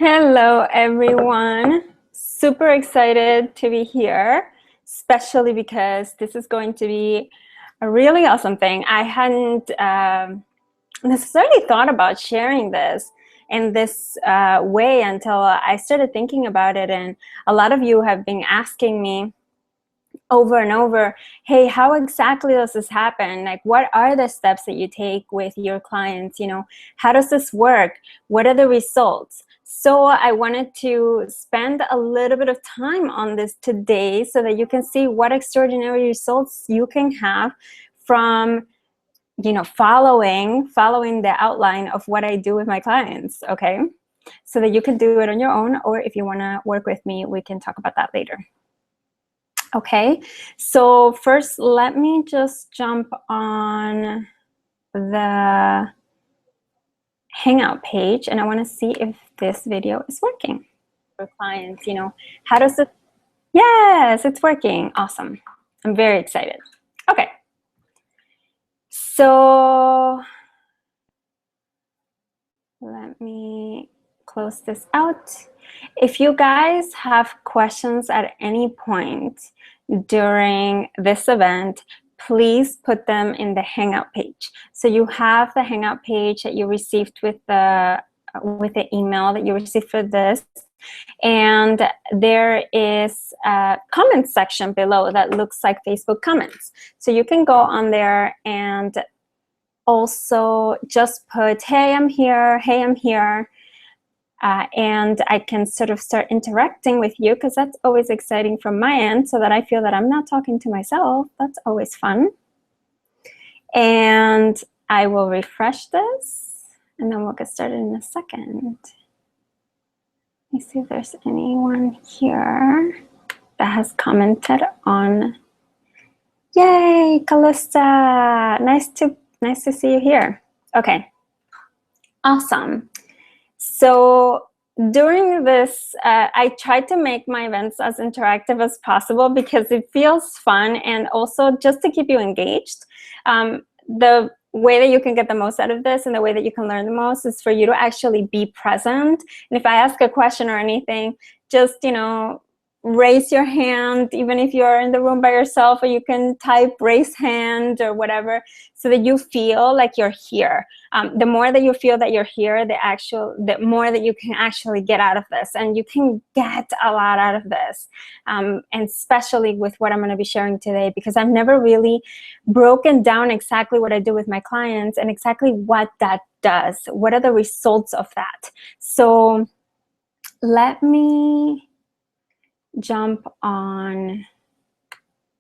Hello, everyone. Super excited to be here, especially because this is going to be a really awesome thing. I hadn't necessarily thought about sharing this in this way until I started thinking about it. And a lot of you have been asking me over and over, hey, how exactly does this happen? Like, what are the steps that you take with your clients? How does this work? What are the results? So I wanted to spend a little bit of time on this today so that you can see what extraordinary results you can have from following the outline of what I do with my clients, okay? So that you can do it on your own, or if you want to work with me, we can talk about that later. Okay, so first let me just jump on the Hangout page, and I want to see if this video is working for clients. How does it? Yes, it's working. Awesome. I'm very excited. Okay, so let me close this out. If you guys have questions at any point during this event, please put them in the Hangout page. So you have the Hangout page that you received with the email that you received for this, and there is a comment section below that looks like Facebook comments. So you can go on there and also just put, hey, I'm here, hey, I'm here. And I can sort of start interacting with you, because that's always exciting from my end, so that I feel that I'm not talking to myself. That's always fun. And I will refresh this, and then we'll get started in a second. Let me see if there's anyone here that has commented on. Yay, Callista! Nice to see you here. Okay, awesome. So during this, I try to make my events as interactive as possible because it feels fun, and also just to keep you engaged. The way that you can get the most out of this and the way that you can learn the most is for you to actually be present. And if I ask a question or anything, just, raise your hand, even if you're in the room by yourself, or you can type raise hand or whatever, so that you feel like you're here. The more that you feel that you're here, the more that you can actually get out of this, and you can get a lot out of this, and especially with what I'm going to be sharing today, because I've never really broken down exactly what I do with my clients and exactly what that does. What are the results of that? So let me jump on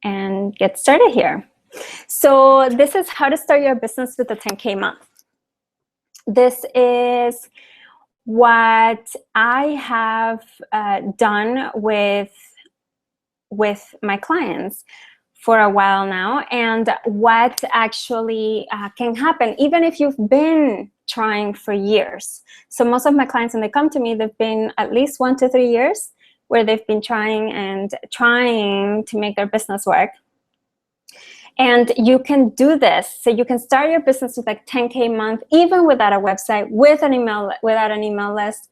and get started here. So this is how to start your business with a 10K month. This is what I have done with my clients for a while now, and what actually can happen even if you've been trying for years. So most of my clients, when they come to me, they've been at least 1 to 3 years where they've been trying to make their business work. And you can do this. So you can start your business with like 10K month, even without a website, without an email list,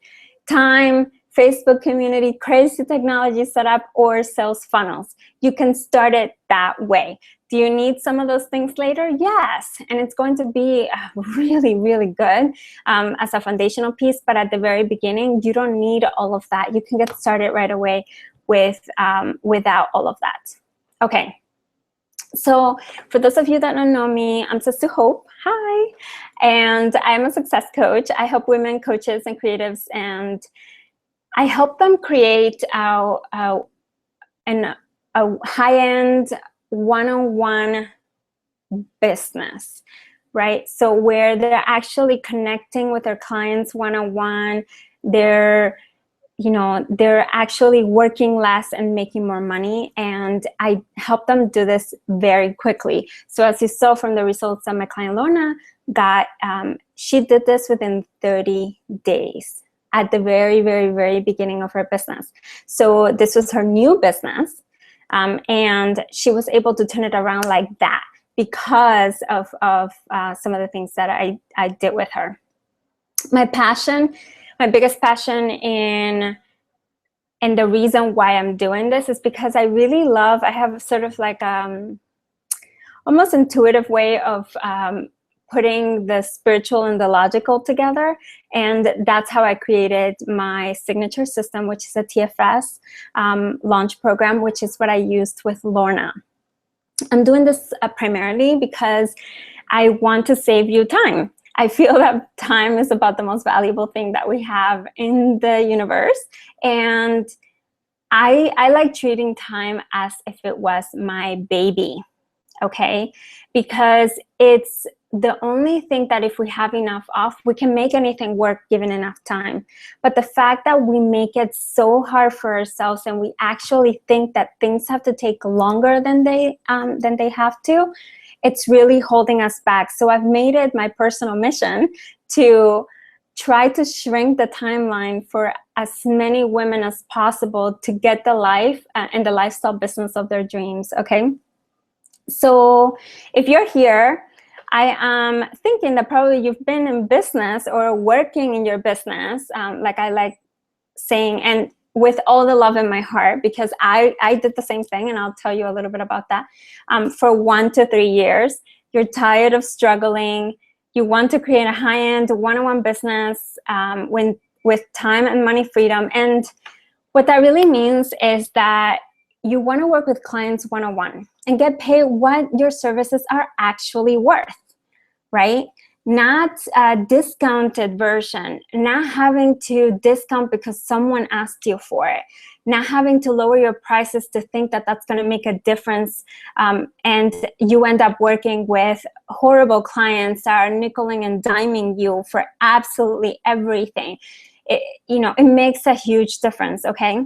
time, Facebook community, crazy technology setup, or sales funnels. You can start it that way. Do you need some of those things later? Yes, and it's going to be really, really good as a foundational piece, but at the very beginning, you don't need all of that. You can get started right away without all of that. Okay, so for those of you that don't know me, I'm Sister Hope. Hi, and I'm a success coach. I help women, coaches, and creatives, and I help them create a high-end one-on-one business, right? So where they're actually connecting with their clients one-on-one, they're actually working less and making more money, and I help them do this very quickly. So as you saw from the results that my client Lorna got, she did this within 30 days at the very, very, very beginning of her business. So this was her new business, and she was able to turn it around like that because of some of the things that I did with her. My passion my biggest passion and the reason why I'm doing this is because I really love, I have sort of like almost intuitive way of putting the spiritual and the logical together. And that's how I created my signature system, which is a TFS launch program, which is what I used with Lorna. I'm doing this primarily because I want to save you time. I feel that time is about the most valuable thing that we have in the universe. And I like treating time as if it was my baby. Okay, because it's the only thing that if we have enough of, we can make anything work given enough time. But the fact that we make it so hard for ourselves and we actually think that things have to take longer than they have to, it's really holding us back. So I've made it my personal mission to try to shrink the timeline for as many women as possible to get the life and the lifestyle business of their dreams. Okay. So if you're here, I am thinking that probably you've been in business or working in your business, like I like saying, and with all the love in my heart, because I did the same thing, and I'll tell you a little bit about that. For 1 to 3 years, you're tired of struggling. You want to create a high-end one-on-one business with time and money freedom. And what that really means is that you want to work with clients one-on-one and get paid what your services are actually worth, right? Not a discounted version, not having to discount because someone asked you for it, not having to lower your prices to think that that's going to make a difference, and you end up working with horrible clients that are nickeling and diming you for absolutely everything. It makes a huge difference, okay?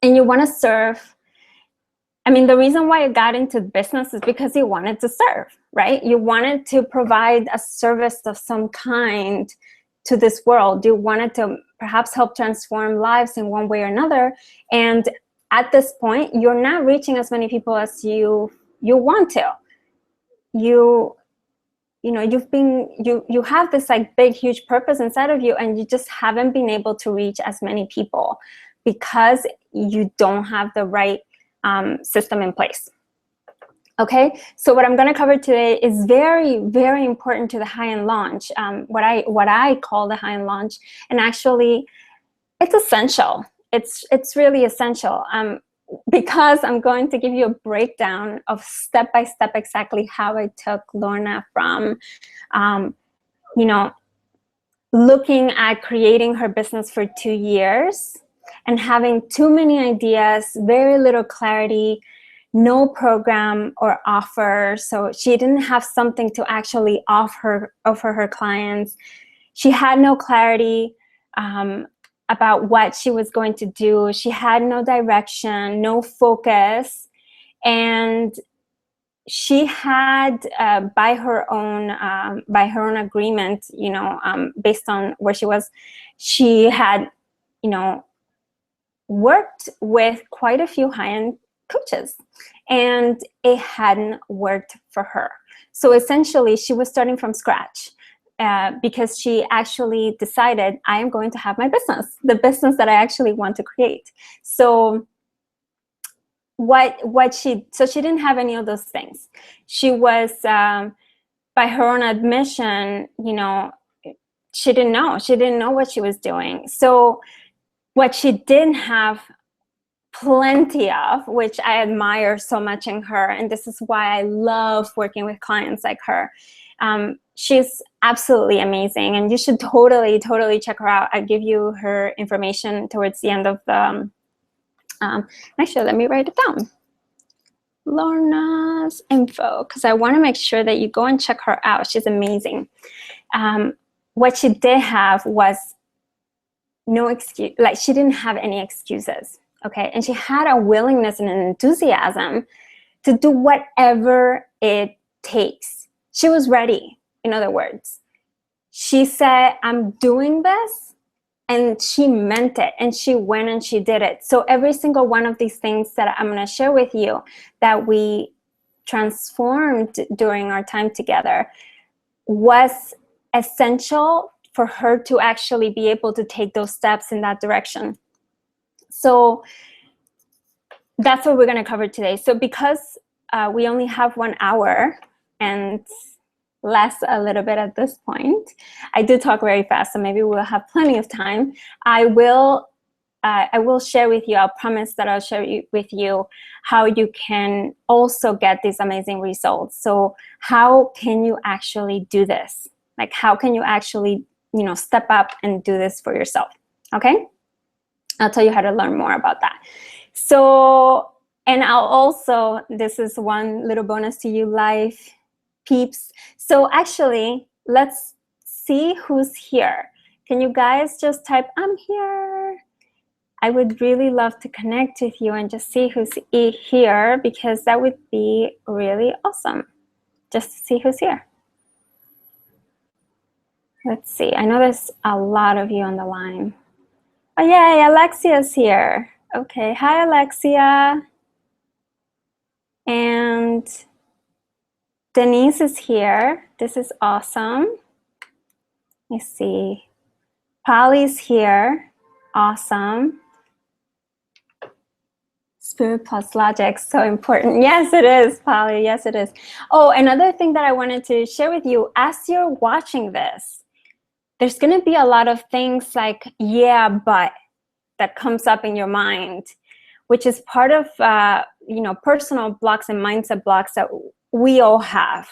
And you want to serve. I mean, the reason why I got into business is because you wanted to serve, right? You wanted to provide a service of some kind to this world. You wanted to perhaps help transform lives in one way or another. And at this point, you're not reaching as many people as you want to. You have this like big, huge purpose inside of you, and you just haven't been able to reach as many people because you don't have the right system in place. Okay, so what I'm going to cover today is very, very important to the high-end launch, what I call the high-end launch, and actually it's essential. It's really essential because I'm going to give you a breakdown of step-by-step exactly how I took Lorna from looking at creating her business for 2 years and having too many ideas, very little clarity, no program or offer. So she didn't have something to actually offer her clients. She had no clarity about what she was going to do. She had no direction, no focus. And she had, by her own agreement, based on where she was, she had, worked with quite a few high-end coaches, and it hadn't worked for her. So essentially, she was starting from scratch because she actually decided, I am going to have my business, the business that I actually want to create. So she didn't have any of those things. She was, by her own admission, she didn't know what she was doing. So what she didn't have plenty of, which I admire so much in her, and this is why I love working with clients like her. She's absolutely amazing, and you should totally check her out. I'll give you her information towards the end of the, actually, let me write it down. Lorna's info, because I want to make sure that you go and check her out. She's amazing. What she did have was no excuse, like she didn't have any excuses, okay? And she had a willingness and an enthusiasm to do whatever it takes. She was ready, in other words. She said, I'm doing this, and she meant it, and she went and she did it. So every single one of these things that I'm gonna share with you that we transformed during our time together was essential for her to actually be able to take those steps in that direction. So that's what we're going to cover today. So because we only have 1 hour and less a little bit at this point, I do talk very fast, so maybe we'll have plenty of time. I will share with you, I'll promise that I'll share with you how you can also get these amazing results. So how can you actually do this? Like, how can you actually, step up and do this for yourself? Okay? I'll tell you how to learn more about that. So, and I'll also, this is one little bonus to you live peeps. So actually, let's see who's here. Can you guys just type, I'm here? I would really love to connect with you and just see who's here, because that would be really awesome, just to see who's here. Let's see, I know there's a lot of you on the line. Oh yay, Alexia's here. Okay, hi Alexia. And Denise is here. This is awesome. Let me see. Polly's here. Awesome. Spirit plus logic, so important. Yes, it is, Polly. Yes, it is. Oh, another thing that I wanted to share with you, as you're watching this, there's going to be a lot of things like, yeah, but, that comes up in your mind, which is part of, personal blocks and mindset blocks that we all have.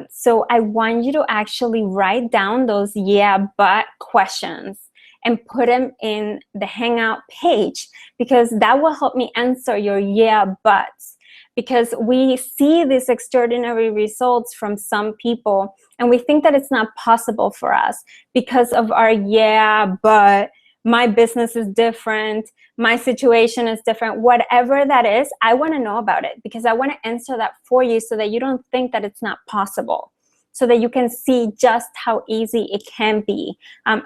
So I want you to actually write down those yeah, but questions and put them in the Hangout page, because that will help me answer your yeah, buts. Because we see these extraordinary results from some people and we think that it's not possible for us because of our yeah, but my business is different, my situation is different, whatever that is. I want to know about it, because I want to answer that for you so that you don't think that it's not possible, so that you can see just how easy it can be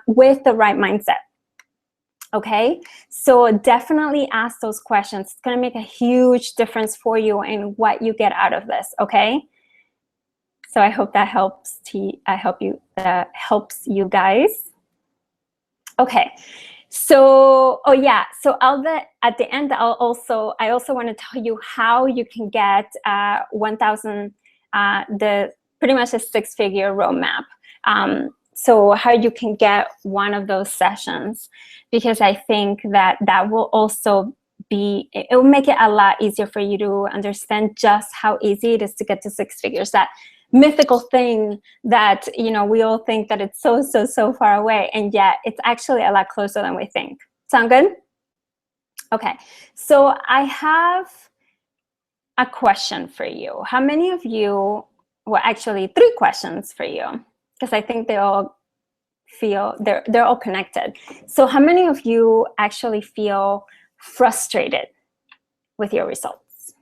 with the right mindset. Okay, so definitely ask those questions. It's going to make a huge difference for you in what you get out of this. Okay, so I hope that helps. Helps you guys. Okay, so so at the end I also want to tell you how you can get 1,000 pretty much a 6-figure roadmap. So how you can get one of those sessions, because I think that will also be, it will make it a lot easier for you to understand just how easy it is to get to 6 figures. That mythical thing that, we all think that it's so far away, and yet it's actually a lot closer than we think. Sound good? Okay, so I have a question for you. How many of you, well, actually 3 questions for you, because I think they all feel, they're all connected. So how many of you actually feel frustrated with your results?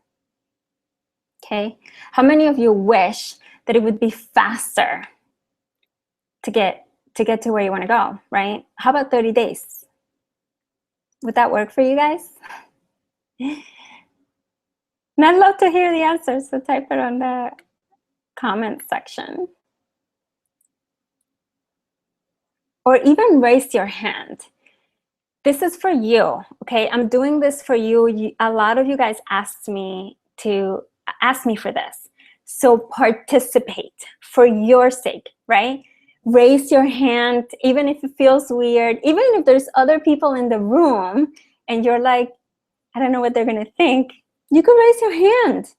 Okay, how many of you wish that it would be faster to get to where you want to go, right? How about 30 days? Would that work for you guys? And I'd love to hear the answers, so type it on the comment section. Or even raise your hand. This is for you, okay? I'm doing this for you. A lot of you guys asked me for this. So participate for your sake, right? Raise your hand, even if it feels weird, even if there's other people in the room and you're like, I don't know what they're gonna think. You can raise your hand.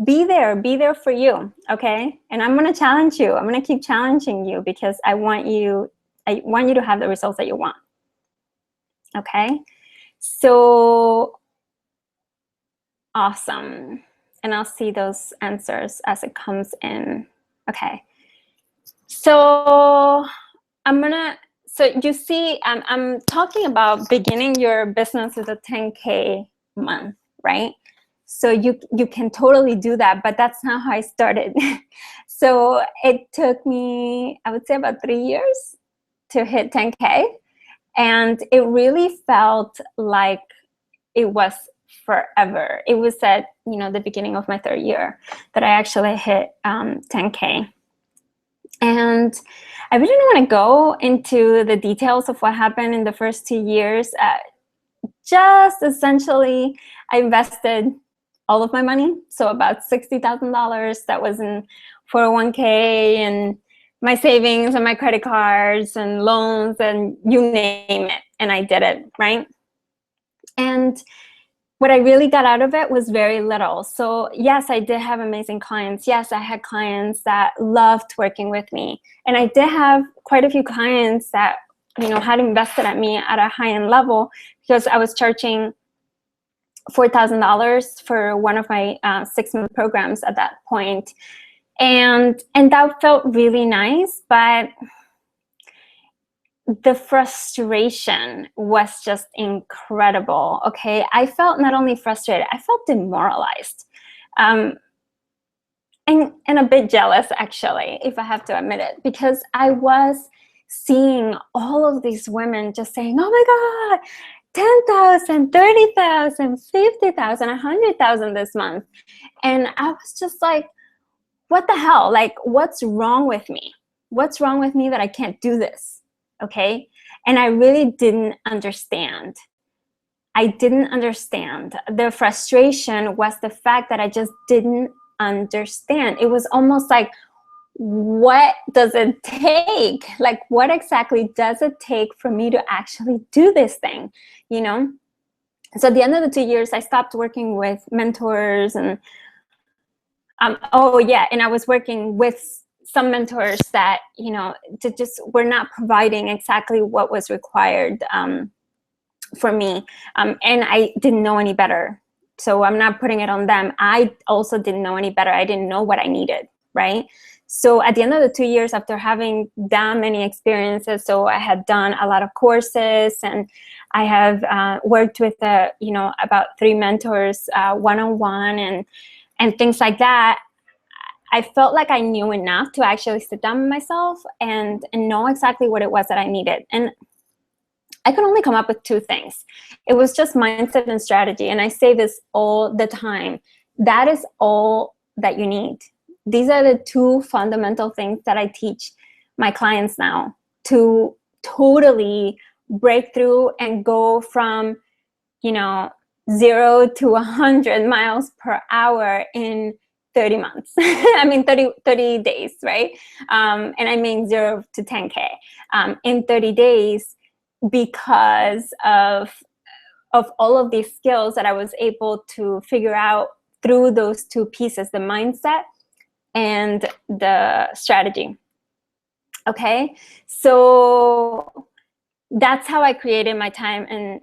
Be there for you, okay? And I'm gonna challenge you. I'm gonna keep challenging you, because I want you to have the results that you want, okay? So awesome. And I'll see those answers as it comes in. Okay. So so you see, I'm talking about beginning your business with a 10K month, right? So you can totally do that, but that's not how I started. So it took me, I would say, about 3 years to hit 10K. And it really felt like it was forever. It was at, the beginning of my 3rd year that I actually hit 10K. And I really don't want to go into the details of what happened in the first 2 years. Just essentially, I invested all of my money. So about $60,000 that was in 401k and my savings and my credit cards and loans and you name it. And I did it, right? And what I really got out of it was very little. So yes, I did have amazing clients. Yes, I had clients that loved working with me. And I did have quite a few clients that, you know, had invested at me at a high-end level because I was charging $4,000 for one of my 6-month programs at that point. And that felt really nice, but the frustration was just incredible. Okay, I felt not only frustrated, I felt demoralized, and a bit jealous, actually, if I have to admit it, because I was seeing all of these women just saying, "Oh my God, 10,000, 30,000, 50,000, 100,000 this month," and I was just like, "What the hell? Like, what's wrong with me? What's wrong with me that I can't do this?" Okay. And I really didn't understand. I didn't understand. The frustration was the fact that I just didn't understand. It was almost like, what does it take? Like, what exactly does it take for me to actually do this thing? You know? So at the end of the 2 years, I stopped working with mentors and, oh yeah, and I was working with some mentors that, you know, just were not providing exactly what was required for me. And I didn't know any better. So I'm not putting it on them. I also didn't know any better. I didn't know what I needed, right? So at the end of the 2 years, after having that many experiences, so I had done a lot of courses and I have worked with, you know, about 3 mentors one-on-one and things like that. I felt like I knew enough to actually sit down with myself and know exactly what it was that I needed. And I could only come up with 2 things. It was just mindset and strategy. And I say this all the time. That is all that you need. These are the 2 fundamental things that I teach my clients now to totally break through and go from, you know, 0 to 100 miles per hour in 30 months. I mean, 30 days, right? And I mean 0 to 10K in 30 days because of all of these skills that I was able to figure out through those 2 pieces, the mindset and the strategy. Okay, so that's how I created my time and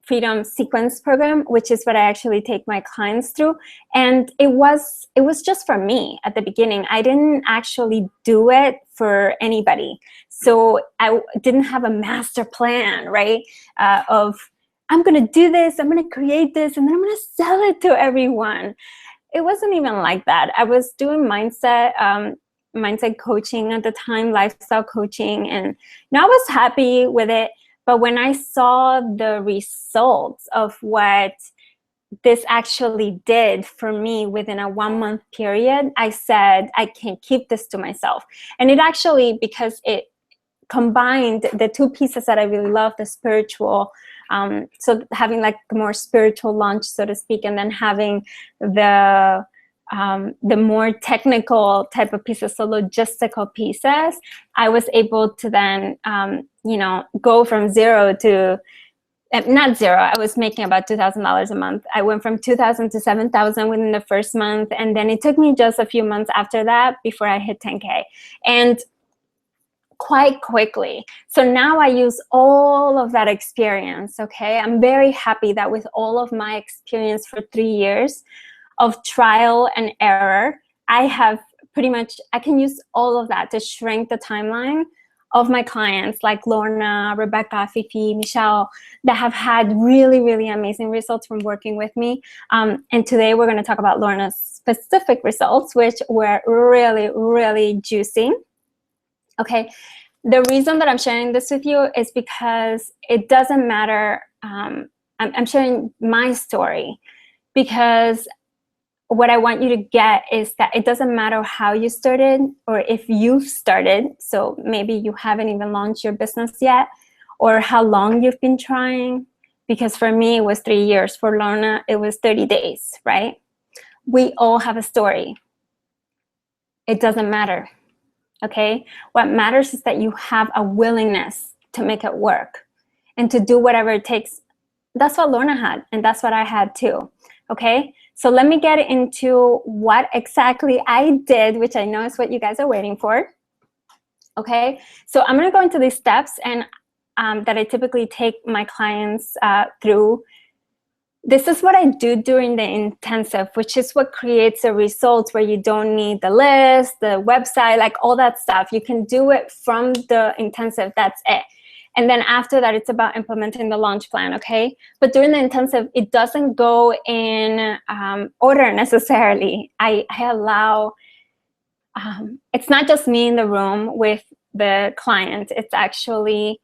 freedom sequence program, which is what I actually take my clients through. And it was just for me at the beginning. I didn't actually do it for anybody. So I didn't have a master plan, right? Of I'm gonna do this, I'm gonna create this, and then I'm gonna sell it to everyone. It wasn't even like that. I was doing mindset coaching at the time, lifestyle coaching, and I was happy with it. But when I saw the results of what this actually did for me within a 1-month period, I said, I can't keep this to myself. And it actually, because it combined the 2 pieces that I really love, the spiritual, so having like the more spiritual launch, so to speak, and then having the more technical type of pieces, so logistical pieces, I was able to then, you know, go from 0 to, not 0, I was making about $2,000 a month. I went from 2,000 to 7,000 within the first month. And then it took me just a few months after that before I hit 10K. And quite quickly. So now I use all of that experience, okay? I'm very happy that with all of my experience for 3 years of trial and error, I have pretty much, I can use all of that to shrink the timeline of my clients like Lorna, Rebecca, Fifi, Michelle, that have had really, really amazing results from working with me. And today we're going to talk about Lorna's specific results, which were really, really juicy. Okay, the reason that I'm sharing this with you is because it doesn't matter. I'm sharing my story because what I want you to get is that it doesn't matter how you started or if you've started. So maybe you haven't even launched your business yet, or how long you've been trying. Because for me, it was 3 years. For Lorna, it was 30 days, right? We all have a story. It doesn't matter, okay? What matters is that you have a willingness to make it work and to do whatever it takes. That's what Lorna had, and that's what I had too, okay? So let me get into what exactly I did, which I know is what you guys are waiting for, okay? So I'm gonna go into these steps and that I typically take my clients through. This is what I do during the intensive, which is what creates the results where you don't need the list, the website, like all that stuff. You can do it from the intensive, that's it. And then after that, it's about implementing the launch plan, okay? But during the intensive, it doesn't go in order necessarily. I allow, it's not just me in the room with the client, it's actually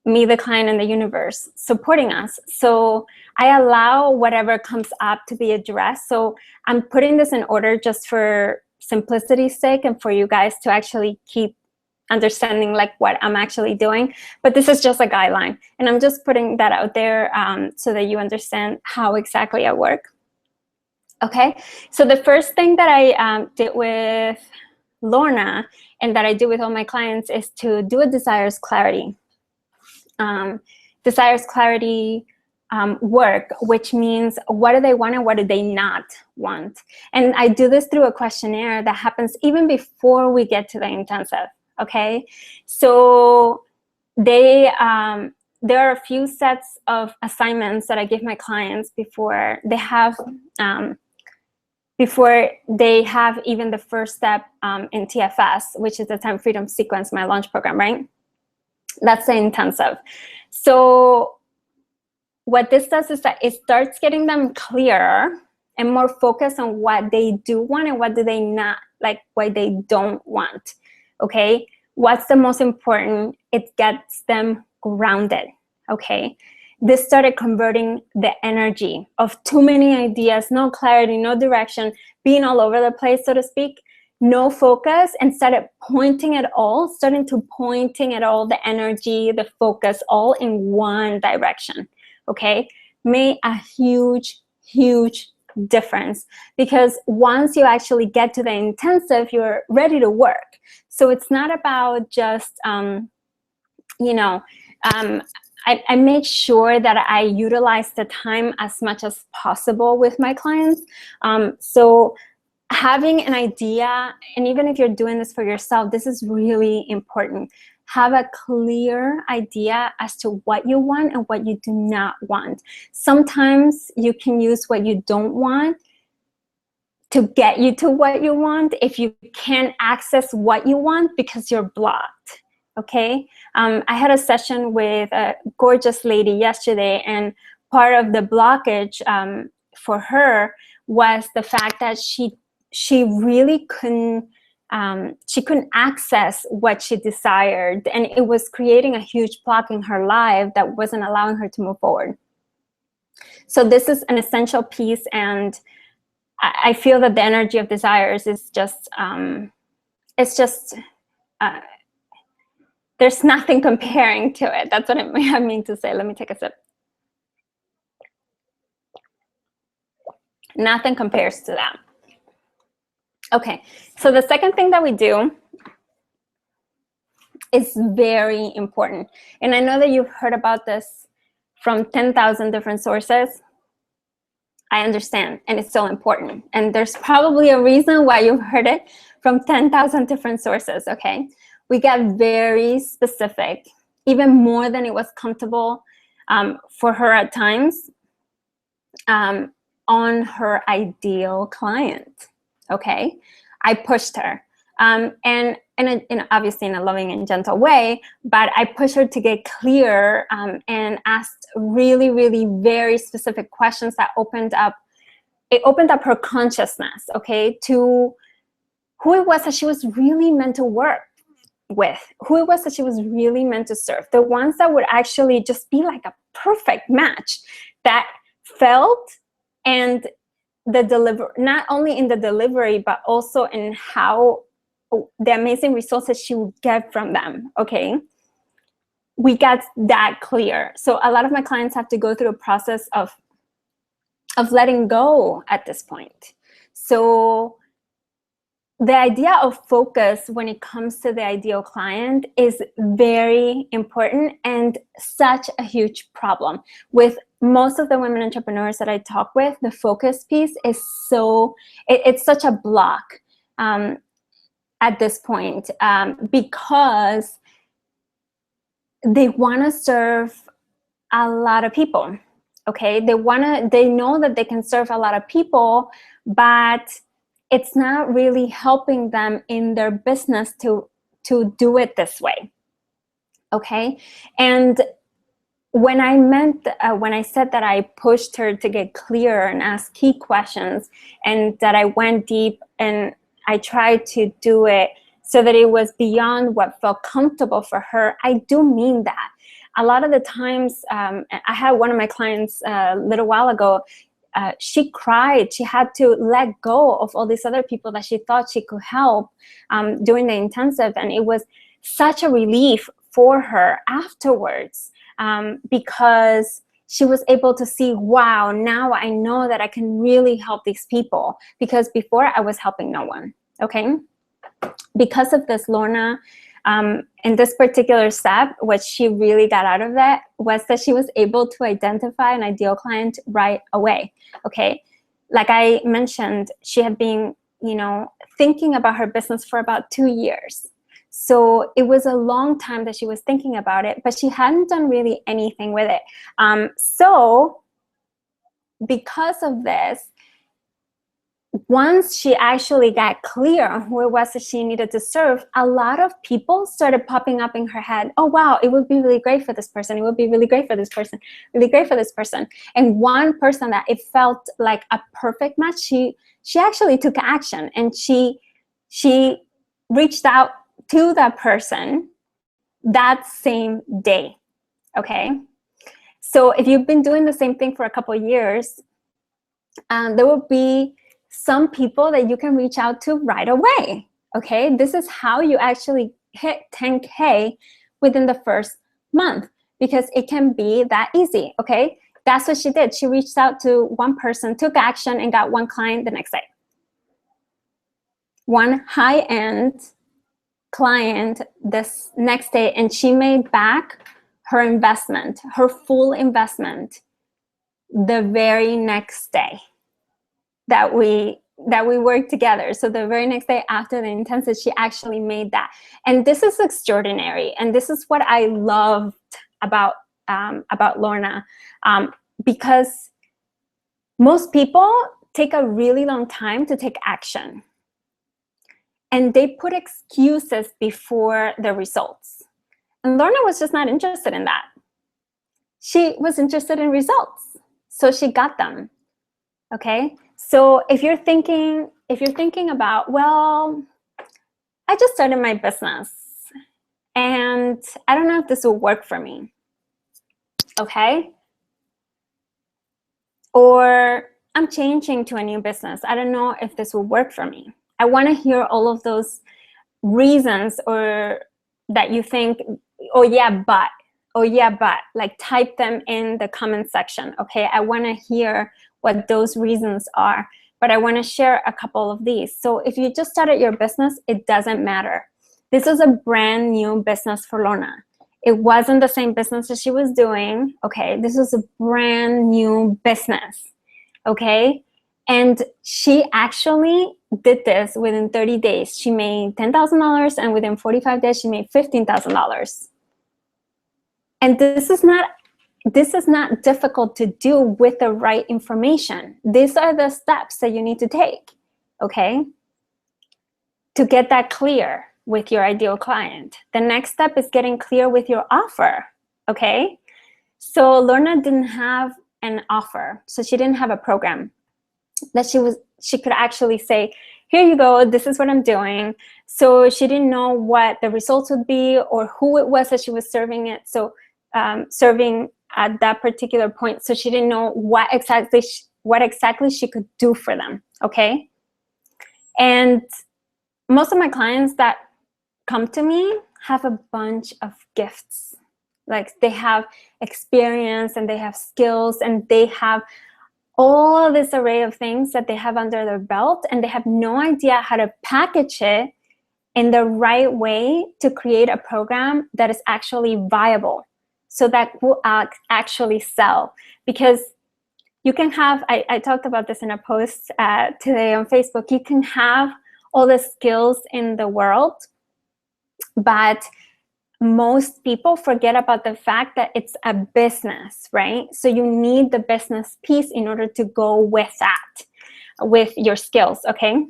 me, the client, and the universe supporting us. So I allow whatever comes up to be addressed. So I'm putting this in order just for simplicity's sake and for you guys to actually keep understanding like what I'm actually doing. But this is just a guideline. And I'm just putting that out there so that you understand how exactly I work. Okay, so the first thing that I did with Lorna and that I do with all my clients is to do a desires clarity. Desires clarity work, which means what do they want and what do they not want. And I do this through a questionnaire that happens even before we get to the intensive, okay? So there are a few sets of assignments that I give my clients before they have even the first step in TFS, which is the Time Freedom Sequence, my launch program, right? That's the intensive. So what this does is that it starts getting them clearer and more focused on what they do want and what do they not, like what they don't want, okay? What's the most important? It gets them grounded, okay? This started converting the energy of too many ideas, no clarity, no direction, being all over the place, so to speak, no focus, and started pointing it all, the energy, the focus, all in one direction, okay? Made a huge, huge difference, because once you actually get to the intensive, you're ready to work. So it's not about just, you know, I make sure that I utilize the time as much as possible with my clients. So having an idea, and even if you're doing this for yourself, this is really important. Have a clear idea as to what you want and what you do not want. Sometimes you can use what you don't want to get you to what you want if you can't access what you want because you're blocked, okay? I had a session with a gorgeous lady yesterday, and part of the blockage for her was the fact that she really couldn't access what she desired, and it was creating a huge block in her life that wasn't allowing her to move forward. So this is an essential piece, and I feel that the energy of desires is just, it's just, there's nothing comparing to it. That's what I mean to say. Let me take a sip. Nothing compares to that. Okay, so the second thing that we do is very important. And I know that you've heard about this from 10,000 different sources. I understand, and it's so important. And there's probably a reason why you've heard it from 10,000 different sources, okay? We got very specific, even more than it was comfortable for her at times, on her ideal client, okay? I pushed her, and obviously in a loving and gentle way, but I pushed her to get clear and asked really, really very specific questions that opened up her consciousness, okay, to who it was that she was really meant to work with, who it was that she was really meant to serve, the ones that would actually just be like a perfect match, that felt and not only in the delivery, but also in how the amazing results that she would get from them, okay? We got that clear. So a lot of my clients have to go through a process of letting go at this point. So the idea of focus when it comes to the ideal client is very important and such a huge problem. With most of the women entrepreneurs that I talk with, the focus piece is it's such a block at this point, because they want to serve a lot of people, okay? They know that they can serve a lot of people, but it's not really helping them in their business to do it this way, okay? And when I said that I pushed her to get clearer and ask key questions, and that I went deep and I tried to do it so that it was beyond what felt comfortable for her, I do mean that. A lot of the times, I had one of my clients a little while ago, she cried. She had to let go of all these other people that she thought she could help during the intensive. And it was such a relief for her afterwards, because she was able to see, wow, now I know that I can really help these people, because before I was helping no one, okay? Because of this, Lorna, in this particular step, what she really got out of that was that she was able to identify an ideal client right away, okay? Like I mentioned, she had been, thinking about her business for about 2 years. So it was a long time that she was thinking about it, but she hadn't done really anything with it. So because of this, once she actually got clear on who it was that she needed to serve, a lot of people started popping up in her head. Oh, wow, it would be really great for this person. It would be really great for this person, really great for this person. And one person that it felt like a perfect match, she actually took action, and she reached out to that person that same day, okay? So if you've been doing the same thing for a couple of years, there will be some people that you can reach out to right away, okay? This is how you actually hit 10K within the first month, because it can be that easy, okay? That's what she did. She reached out to one person, took action, and got one client the next day. One high-end client this next day, and she made back her investment, her full investment, the very next day that we worked together. So the very next day after the intensive, she actually made that. And this is extraordinary. And this is what I loved about Lorna, because most people take a really long time to take action. And they put excuses before the results. And Lorna was just not interested in that. She was interested in results. So she got them, okay? So if you're thinking about, well, I just started my business and I don't know if this will work for me, okay? Or I'm changing to a new business. I don't know if this will work for me. I want to hear all of those reasons, or that you think, oh yeah, but, like type them in the comment section, okay? I want to hear what those reasons are, but I want to share a couple of these. So if you just started your business, it doesn't matter. This is a brand new business for Lorna. It wasn't the same business that she was doing, okay? This was a brand new business, okay? And she actually did this within 30 days. She made $10,000, and within 45 days, she made $15,000. And this is not difficult to do with the right information. These are the steps that you need to take, okay, to get that clear with your ideal client. The next step is getting clear with your offer, okay? So Lorna didn't have an offer, so she didn't have a program that she could actually say, here you go, this is what I'm doing. So she didn't know what the results would be or who it was that she was serving at that particular point. So she didn't know what exactly what exactly she could do for them, okay? And most of my clients that come to me have a bunch of gifts. Like they have experience and they have skills and they have all this array of things that they have under their belt, and they have no idea how to package it in the right way to create a program that is actually viable, so that will actually sell. Because you can have, I talked about this in a post today on Facebook, you can have all the skills in the world, but most people forget about the fact that it's a business, right? So you need the business piece in order to go with that, with your skills, okay?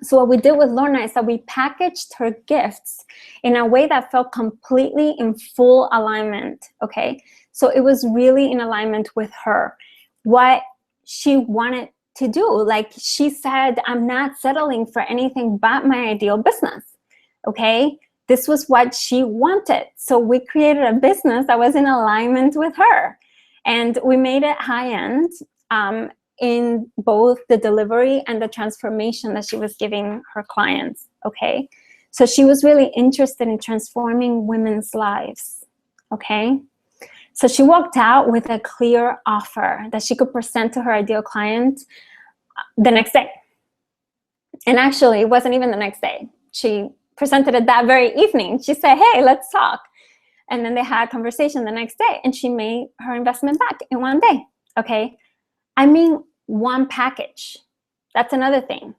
So what we did with Lorna is that we packaged her gifts in a way that felt completely in full alignment, okay? So it was really in alignment with her, what she wanted to do. Like she said, I'm not settling for anything but my ideal business, okay? This was what she wanted. So we created a business that was in alignment with her. And we made it high-end in both the delivery and the transformation that she was giving her clients, okay? So she was really interested in transforming women's lives, okay? So she walked out with a clear offer that she could present to her ideal client the next day. And actually, it wasn't even the next day. She presented it that very evening. She said, hey, let's talk. And then they had a conversation the next day, and she made her investment back in one day, okay? I mean, one package. That's another thing.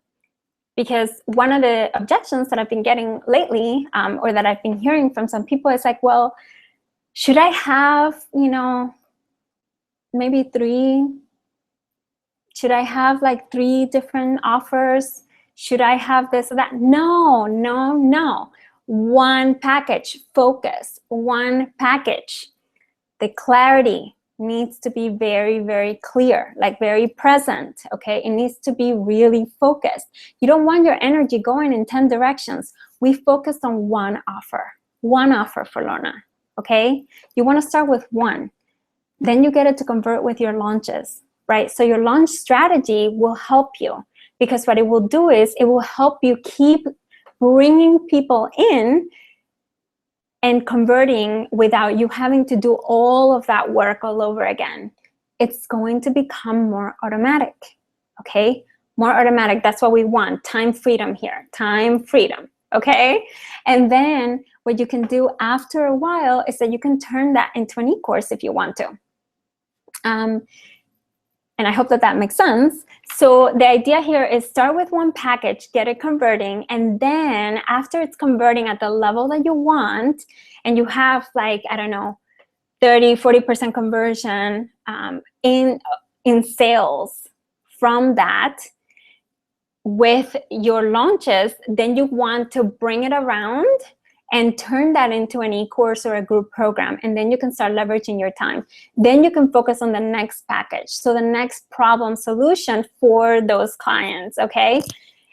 Because one of the objections that I've been getting lately, or that I've been hearing from some people, is like, well, should I have, you know, maybe three? Should I have like 3 different offers? Should I have this or that? No, no, no. One package, focus, one package. The clarity needs to be very, very clear, like very present, okay? It needs to be really focused. You don't want your energy going in 10 directions. We focused on one offer for Lorna, okay? You wanna start with one. Then you get it to convert with your launches, right? So your launch strategy will help you, because what it will do is it will help you keep bringing people in and converting without you having to do all of that work all over again. It's going to become more automatic, okay? More automatic, that's what we want. Time freedom here, time freedom, okay? And then what you can do after a while is that you can turn that into an e-course if you want to. And I hope that that makes sense. So the idea here is start with one package, get it converting, and then after it's converting at the level that you want, and you have like, I don't know, 30, 40% conversion in sales from that with your launches, then you want to bring it around and turn that into an e-course or a group program. And then you can start leveraging your time. Then you can focus on the next package. So the next problem solution for those clients, okay?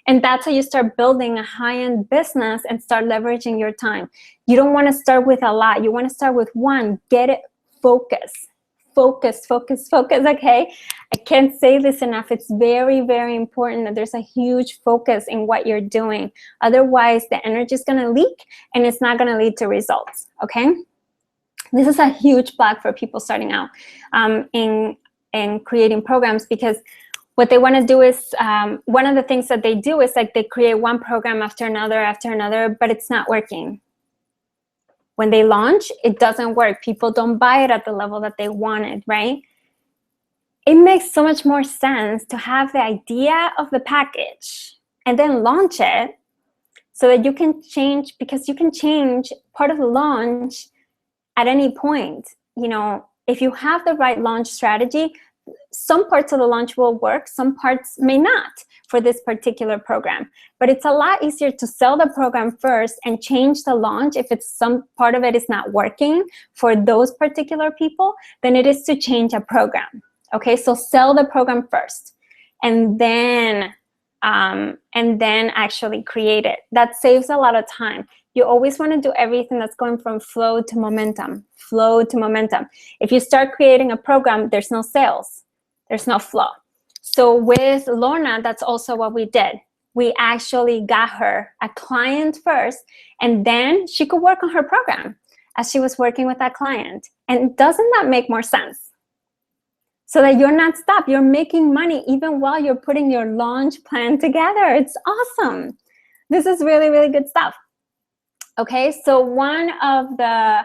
And that's how you start building a high-end business and start leveraging your time. You don't wanna start with a lot. You wanna start with one. Get it focused. Focus, focus, focus, okay? I can't say this enough. It's very, very important that there's a huge focus in what you're doing. Otherwise, the energy is gonna leak and it's not gonna lead to results, okay? This is a huge block for people starting out in creating programs, because what they wanna do is, one of the things that they do is like they create one program after another, but it's not working. When they launch, it doesn't work. People don't buy it at the level that they wanted, right? It makes so much more sense to have the idea of the package and then launch it so that you can change, because you can change part of the launch at any point. You know, if you have the right launch strategy, some parts of the launch will work, some parts may not for this particular program. But it's a lot easier to sell the program first and change the launch if it's some part of it is not working for those particular people than it is to change a program. Okay, so sell the program first and then actually create it. That saves a lot of time. You always want to do everything that's going from flow to momentum, flow to momentum. If you start creating a program, there's no sales. There's no flow. So with Lorna, that's also what we did. We actually got her a client first, and then she could work on her program as she was working with that client. And doesn't that make more sense? So that you're not stopped, you're making money even while you're putting your launch plan together. It's awesome. This is really, really good stuff. Okay, so one of the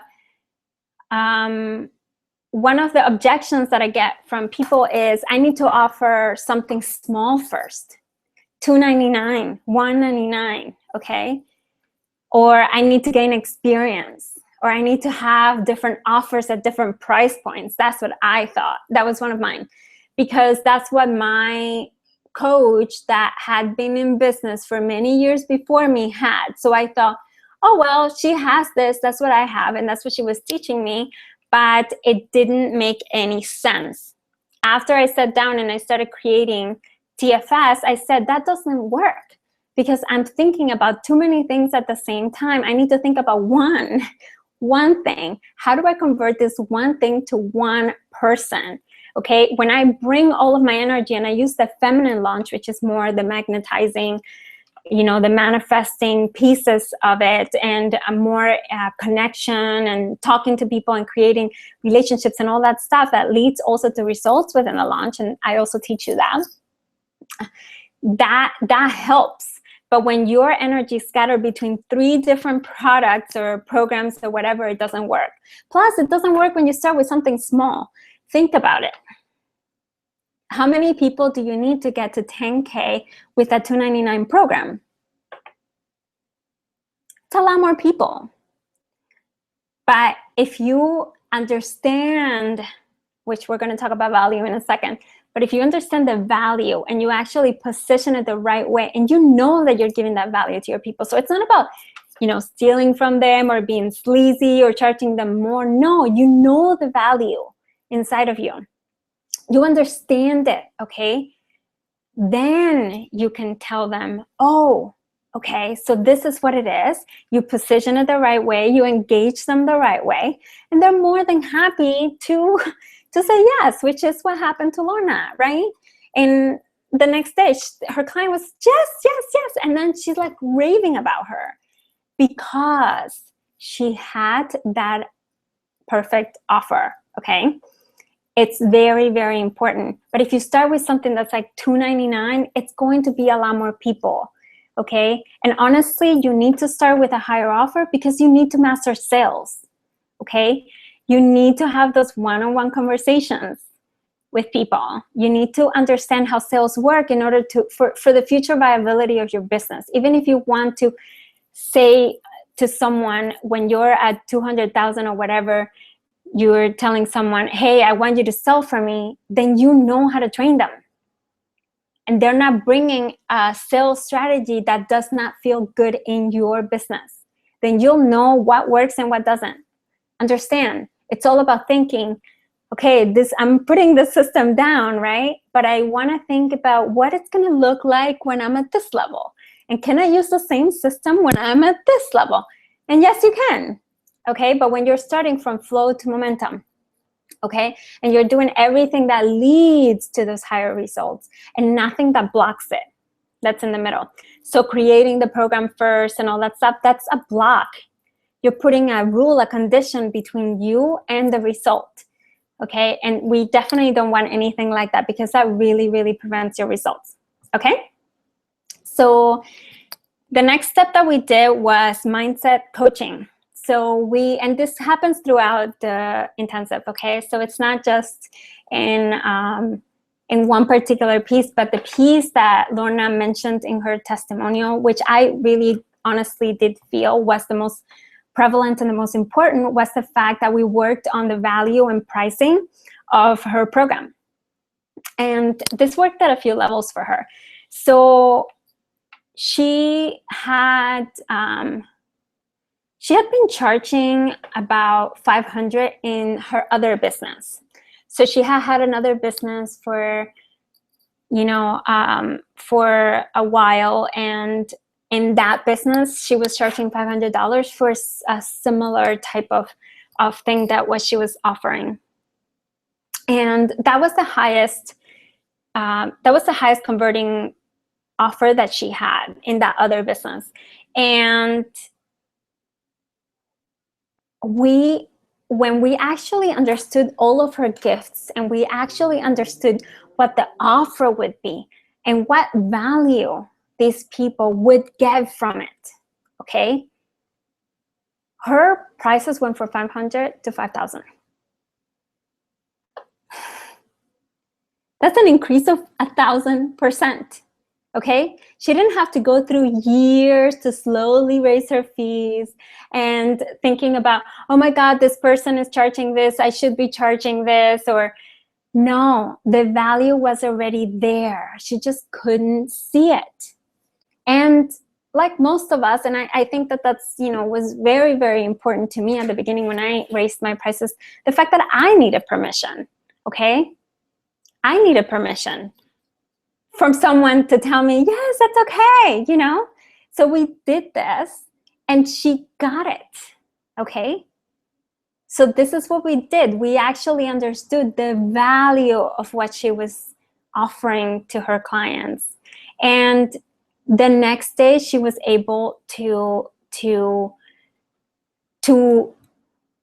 objections that I get from people is, I need to offer something small first. $2.99, $1.99, okay? Or I need to gain experience, or I need to have different offers at different price points. That's what I thought. That was one of mine, because that's what my coach that had been in business for many years before me had. So I thought, oh, well, she has this, that's what I have, and that's what she was teaching me, but it didn't make any sense. After I sat down and I started creating TFS, I said, that doesn't work, because I'm thinking about too many things at the same time. I need to think about one thing. How do I convert this one thing to one person? Okay, when I bring all of my energy and I use the feminine launch, which is more the magnetizing, you know, the manifesting pieces of it, and a more connection and talking to people and creating relationships and all that stuff that leads also to results within the launch. And I also teach you that helps. But when your energy is scattered between 3 different products or programs or whatever, it doesn't work. Plus, it doesn't work when you start with something small. Think about it. How many people do you need to get to 10K with that $2.99 program? It's a lot more people. But if you understand, which we're going to talk about value in a second, but if you understand the value and you actually position it the right way, and you know that you're giving that value to your people. So it's not about, you know, stealing from them or being sleazy or charging them more. No, you know the value inside of you. You understand it, okay? Then you can tell them, oh, okay, so this is what it is. You position it the right way, you engage them the right way, and they're more than happy to say yes, which is what happened to Lorna, right? And the next day, her client was, yes, yes, yes. And then she's like raving about her because she had that perfect offer, okay? It's very, very important. But if you start with something that's like $2.99, it's going to be a lot more people, okay? And honestly, you need to start with a higher offer because you need to master sales, okay? You need to have those one-on-one conversations with people. You need to understand how sales work in order to, for the future viability of your business. Even if you want to say to someone when you're at 200,000 or whatever, you're telling someone, hey, I want you to sell for me, then you know how to train them. And they're not bringing a sales strategy that does not feel good in your business. Then you'll know what works and what doesn't. Understand, it's all about thinking, okay, I'm putting the system down, right? But I want to think about what it's going to look like when I'm at this level. And can I use the same system when I'm at this level? And yes, you can. Okay, but when you're starting from flow to momentum, okay, and you're doing everything that leads to those higher results and nothing that blocks it, that's in the middle. So creating the program first and all that stuff, that's a block. You're putting a rule, a condition between you and the result, okay? And we definitely don't want anything like that because that really, really prevents your results, okay? So the next step that we did was mindset coaching. So and this happens throughout the intensive, okay? So it's not just in one particular piece, but the piece that Lorna mentioned in her testimonial, which I really honestly did feel was the most prevalent and the most important, was the fact that we worked on the value and pricing of her program. And this worked at a few levels for her. So she had been charging about $500 in her other business. So she had another business for, you know, for a while, and in that business, she was charging $500 for a similar type of thing that what she was offering. And that was the highest the highest converting offer that she had in that other business. And when we actually understood all of her gifts, and we actually understood what the offer would be and what value these people would get from it, okay? Her prices went from 500 to 5,000. That's an increase of 1,000%. Okay, she didn't have to go through years to slowly raise her fees and thinking about, oh my God, this person is charging this, I should be charging this. Or no, the value was already there. She just couldn't see it. And like most of us, and I think that that's, was very, very important to me at the beginning when I raised my prices, the fact that I needed permission, okay? I needed permission from someone to tell me, yes, that's okay, So we did this and she got it, okay? So this is what we did. We actually understood the value of what she was offering to her clients. And the next day she was able to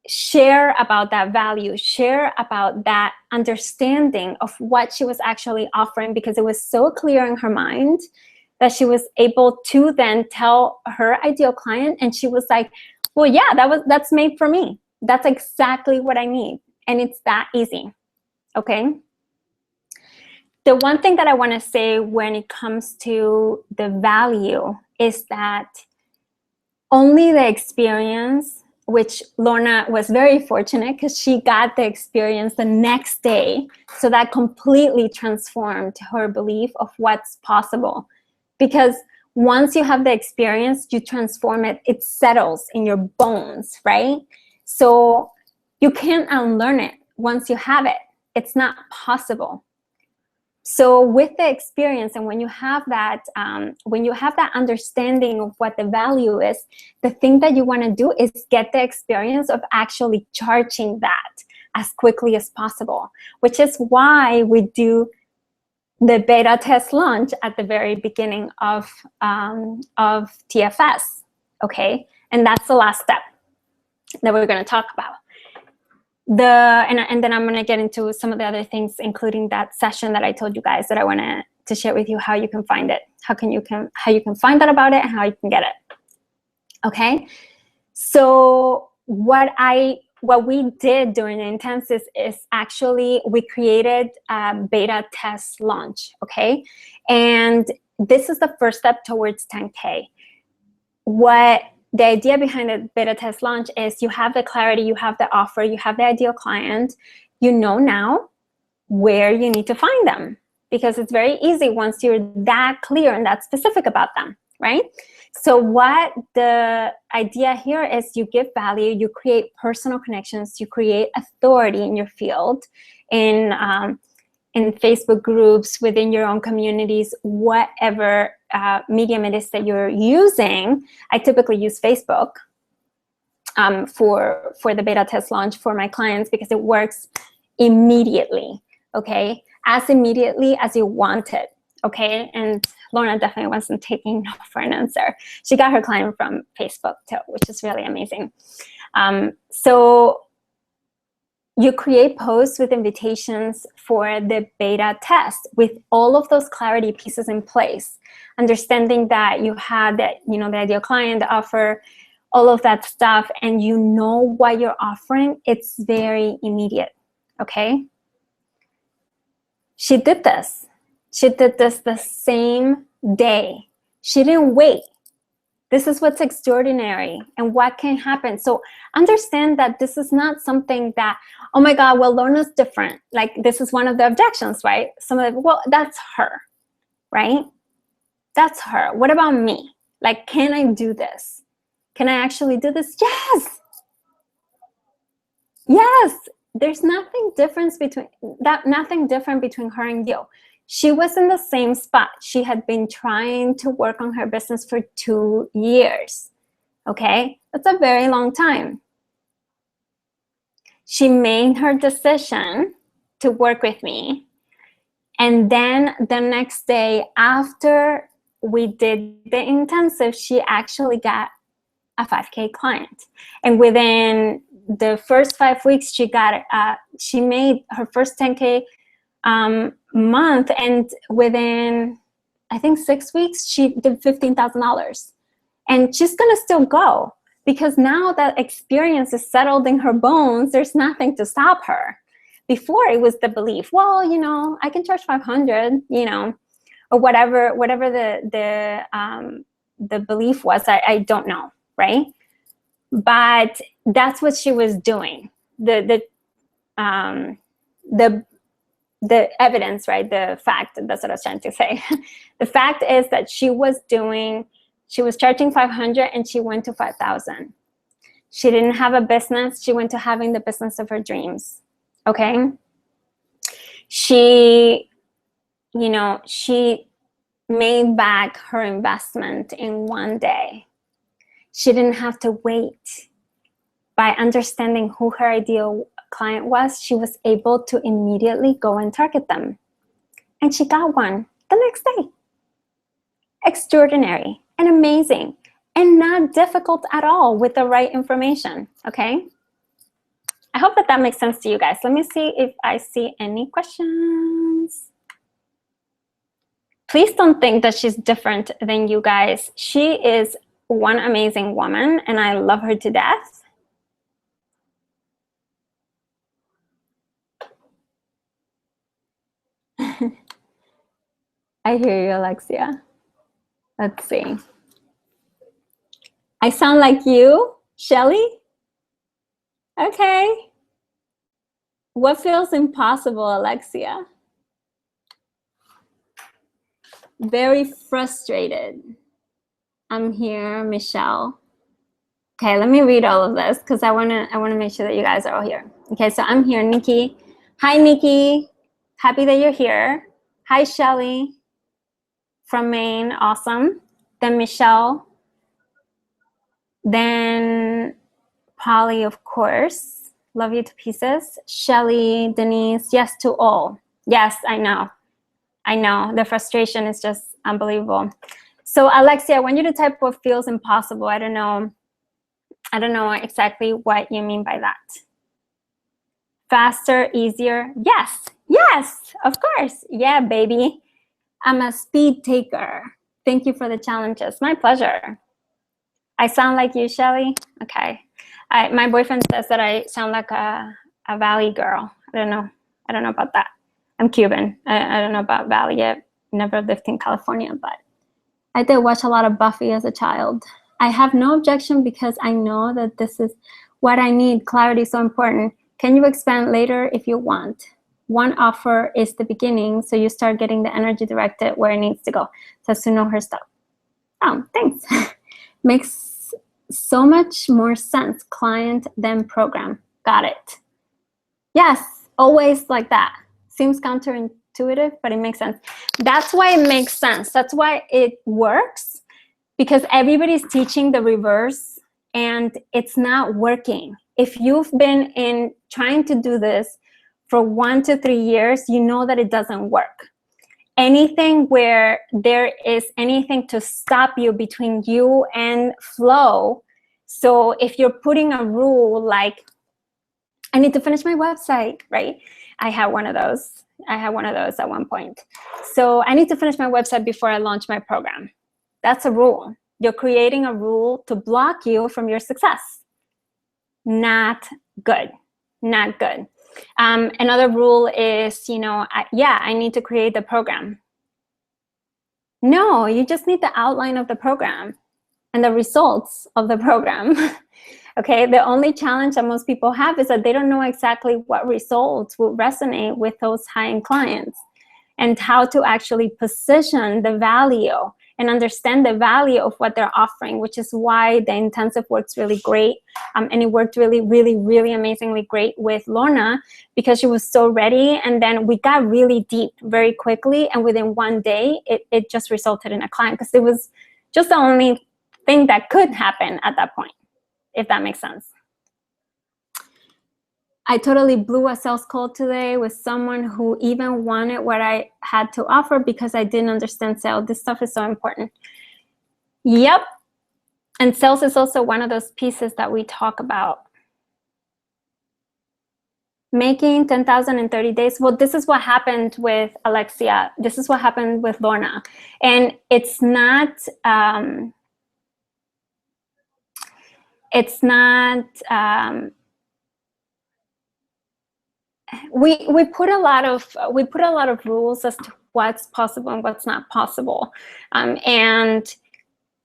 share about that value, share about that understanding of what she was actually offering, because it was so clear in her mind that she was able to then tell her ideal client, and she was like, well, yeah, that's made for me. That's exactly what I need. And it's that easy, okay? The one thing that I want to say when it comes to the value is that only the experience, which Lorna was very fortunate because she got the experience the next day. So that completely transformed her belief of what's possible. Because once you have the experience, you transform it, it settles in your bones, right? So you can't unlearn it once you have it. It's not possible. So with the experience, and when you have that understanding of what the value is, the thing that you want to do is get the experience of actually charging that as quickly as possible, which is why we do the beta test launch at the very beginning of TFS, okay? And that's the last step that we're going to talk about. And then I'm going to get into some of the other things, including that session that I told you guys that I want to share with you, how you can find it, how you can find out about it, and how you can get it. Okay, so what we did during the intensive is actually we created a beta test launch. Okay, and this is the first step towards 10K. The idea behind the beta test launch is you have the clarity, you have the offer, you have the ideal client. You know now where you need to find them, because it's very easy once you're that clear and that specific about them, right? So what the idea here is, you give value, you create personal connections, you create authority in your field, in Facebook groups, within your own communities, whatever medium it is that you're using. I typically use Facebook for the beta test launch for my clients, because it works immediately, okay? As immediately as you want it, okay? And Lorna definitely wasn't taking no for an answer. She got her client from Facebook too, which is really amazing. So you create posts with invitations for the beta test with all of those clarity pieces in place, understanding that you had that, the ideal client, the offer, all of that stuff, and you know what you're offering. It's very immediate, okay? She did this. She did this the same day. She didn't wait. This is what's extraordinary and what can happen. So understand that this is not something that, oh my God, well, Lorna's different. Like, this is one of the objections, right? Well, that's her, right? That's her. What about me? Like, can I do this? Can I actually do this? Yes. Yes. There's nothing different between her and you. She was in the same spot. She had been trying to work on her business for 2 years, okay? That's a very long time. She made her decision to work with me, And then the next day after we did the intensive, she actually got a 5K client. And within the first 5 weeks, she made her first 10K month. And within, I think 6 weeks, she did $15,000. And she's gonna still go because now that experience is settled in her bones, there's nothing to stop her. Before it was the belief, well, you know, I can charge 500, you know, or whatever the belief was. I don't know, right? But that's what she was doing. The evidence, right? The fact, that's what I was trying to say. The fact is that she was charging 500 and she went to 5,000. She didn't have a business. She went to having the business of her dreams. Okay. She made back her investment in one day. She didn't have to wait. By understanding who her ideal client was, she was able to immediately go and target them. And she got one the next day. Extraordinary and amazing and not difficult at all with the right information, okay? I hope that makes sense to you guys. Let me see if I see any questions. Please don't think that she's different than you guys. She is one amazing woman and I love her to death. I hear you, Alexia. Let's see. I sound like you, Shelly? Okay. What feels impossible, Alexia? Very frustrated. I'm here, Michelle. Okay, let me read all of this because I wanna make sure that you guys are all here. Okay, so I'm here, Nikki. Hi, Nikki. Happy that you're here. Hi, Shelly from Maine. Awesome. Then Michelle. Then Polly, of course. Love you to pieces. Shelly, Denise, yes to all. Yes, I know. I know. The frustration is just unbelievable. So Alexia, I want you to type what feels impossible. I don't know exactly what you mean by that. Faster, easier. Yes, yes, of course. Yeah, baby. I'm a speed taker. Thank you for the challenges. My pleasure. I sound like you, Shelly? Okay. My boyfriend says that I sound like a Valley girl. I don't know about that. I'm Cuban. I don't know about Valley yet. Never lived in California, but I did watch a lot of Buffy as a child. I have no objection because I know that this is what I need. Clarity is so important. Can you expand later if you want? One offer is the beginning, so you start getting the energy directed where it needs to go. So as to know her stuff. Oh, thanks. Makes so much more sense. Client then program. Got it. Yes, always like that. Seems counterintuitive, but it makes sense. That's why it makes sense. That's why it works, because everybody's teaching the reverse and it's not working. If you've been trying to do this for 1 to 3 years, you know that it doesn't work. Anything where there is anything to stop you between you and flow. So if you're putting a rule like, I need to finish my website, right? I had one of those at one point. So I need to finish my website before I launch my program. That's a rule. You're creating a rule to block you from your success. Not good, not good. Another rule is, I need to create the program. No, you just need the outline of the program and the results of the program. Okay, the only challenge that most people have is that they don't know exactly what results will resonate with those high-end clients and how to actually position the value and understand the value of what they're offering, which is why the intensive works really great. And it worked really, really, really amazingly great with Lorna because she was so ready. And then we got really deep very quickly. And within one day, it just resulted in a client because it was just the only thing that could happen at that point, if that makes sense. I totally blew a sales call today with someone who even wanted what I had to offer because I didn't understand sales. This stuff is so important. Yep. And sales is also one of those pieces that we talk about. Making 10,000 in 30 days. Well, this is what happened with Alexia. This is what happened with Lorna. And it's not, we put a lot of rules as to what's possible and what's not possible. And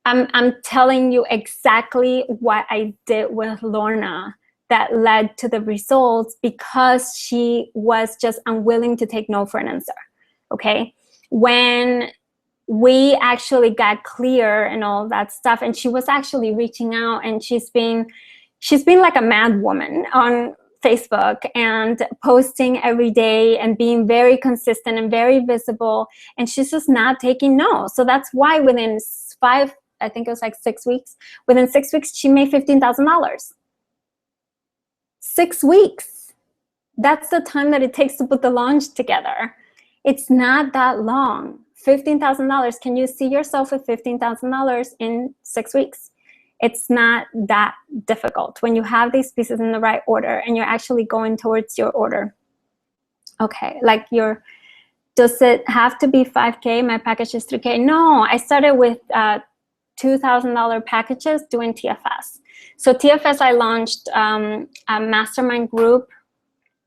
I'm telling you exactly what I did with Lorna that led to the results, because she was just unwilling to take no for an answer. Okay, when we actually got clear and all that stuff, and she was actually reaching out, and she's been like a mad woman on Facebook and posting every day and being very consistent and very visible, and she's just not taking no. So that's why within 6 weeks, within 6 weeks, she made $15,000. 6 weeks. That's the time that it takes to put the launch together. It's not that long. $15,000. Can you see yourself with $15,000 in 6 weeks? It's not that difficult when you have these pieces in the right order and you're actually going towards your order. Okay, like does it have to be 5K? My package is 3K. No, I started with $2,000 packages doing TFS. So TFS, I launched a mastermind group.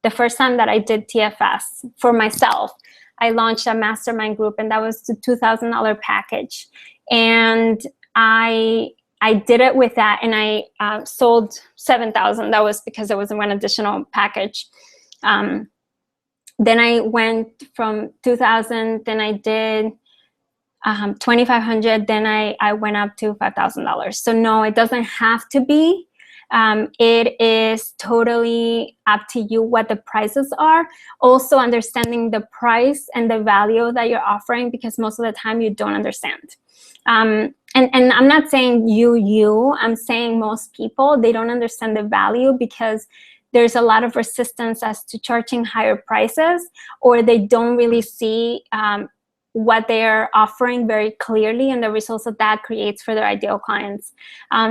The first time that I did TFS for myself, I launched a mastermind group, and that was the $2,000 package. And I did it with that, and I sold 7,000. That was because there was one additional package. Then I went from 2,000, then I did 2,500, then I went up to $5,000. So no, it doesn't have to be. It is totally up to you what the prices are. Also understanding the price and the value that you're offering, because most of the time you don't understand. And I'm not saying I'm saying most people, they don't understand the value because there's a lot of resistance as to charging higher prices, or they don't really see what they're offering very clearly and the results that that creates for their ideal clients.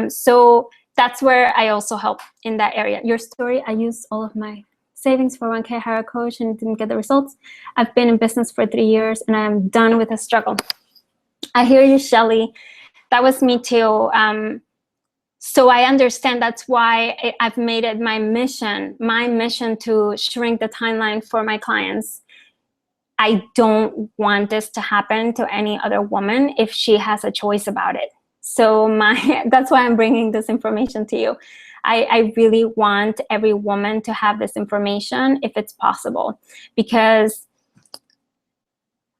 So that's where I also help in that area. Your story, I used all of my savings for 1K, hire a coach, and didn't get the results. I've been in business for 3 years and I'm done with the struggle. I hear you, Shelly. That was me too. So I understand. That's why I've made it my mission to shrink the timeline for my clients. I don't want this to happen to any other woman if she has a choice about it. So that's why I'm bringing this information to you. I really want every woman to have this information if it's possible, because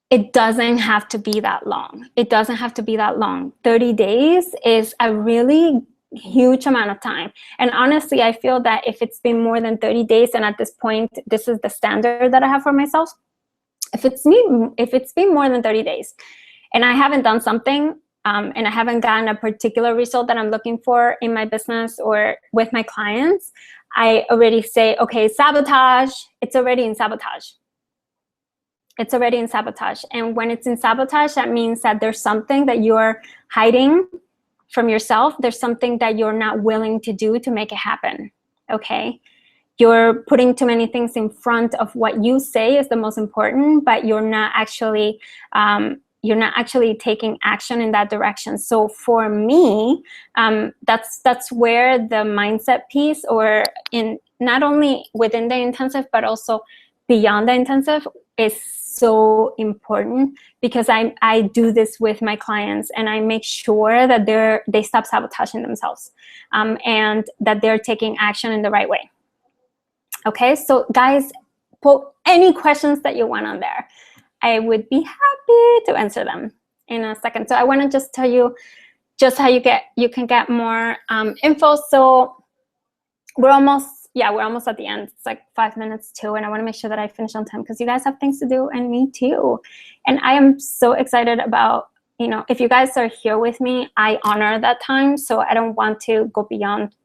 it doesn't have to be that long. It doesn't have to be that long. 30 days is a really huge amount of time. And honestly, I feel that if it's been more than 30 days, and at this point, this is the standard that I have for myself, if it's been more than 30 days and I haven't done something and I haven't gotten a particular result that I'm looking for in my business or with my clients, I already say, okay, sabotage, it's already in sabotage. It's already in sabotage. And when it's in sabotage, that means that there's something that you're hiding from yourself. There's something that you're not willing to do to make it happen, okay? You're putting too many things in front of what you say is the most important, but you're not actually taking action in that direction. So for me, that's where the mindset piece, or in not only within the intensive, but also beyond the intensive, is so important, because I do this with my clients and I make sure that they stop sabotaging themselves and that they're taking action in the right way. Okay, so guys, put any questions that you want on there. I would be happy to answer them in a second. So I want to just tell you just how you can get more info. So we're almost at the end. It's like 5 minutes to, and I want to make sure that I finish on time because you guys have things to do, and me too. And I am so excited about, if you guys are here with me, I honor that time. So I don't want to go beyond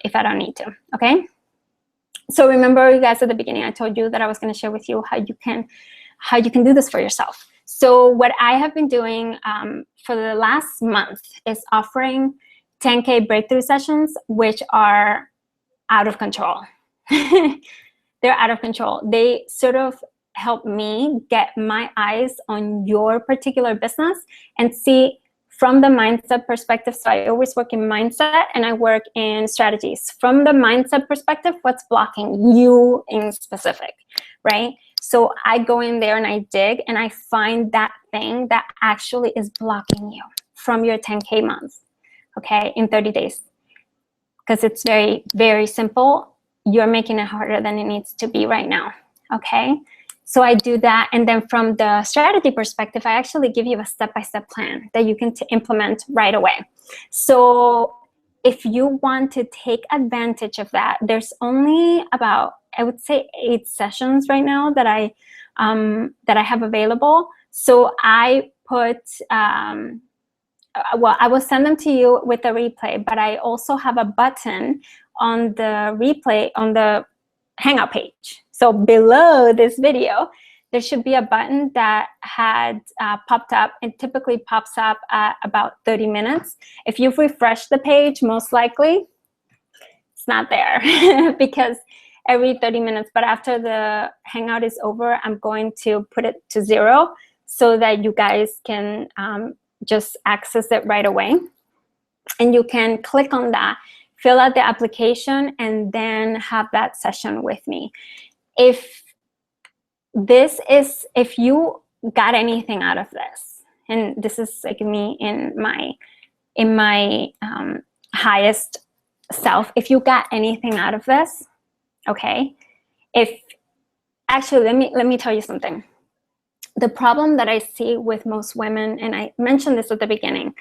if I don't need to. Okay. So remember, you guys, at the beginning, I told you that I was going to share with you how you can do this for yourself. So what I have been doing for the last month is offering 10K breakthrough sessions, which are out of control. They're out of control. They sort of help me get my eyes on your particular business and see from the mindset perspective. So I always work in mindset and I work in strategies. From the mindset perspective, what's blocking you in specific, right? So I go in there and I dig and I find that thing that actually is blocking you from your 10K month, okay, in 30 days. Because it's very, very simple. You're making it harder than it needs to be right now, okay? So I do that, and then from the strategy perspective, I actually give you a step-by-step plan that you can implement right away. So if you want to take advantage of that, there's only about, I would say, 8 sessions right now that I have available. So I put, well, I will send them to you with a replay, but I also have a button on the replay on the Hangout page. So below this video, there should be a button that had popped up. It typically pops up at about 30 minutes. If you've refreshed the page, most likely it's not there because every 30 minutes, but after the Hangout is over, I'm going to put it to 0 so that you guys can just access it right away. And you can click on that, fill out the application, and then have that session with me. If you got anything out of this, and this is like me in my highest self, if you got anything out of this, okay, actually, let me tell you something. The problem that I see with most women, and I mentioned this at the beginning,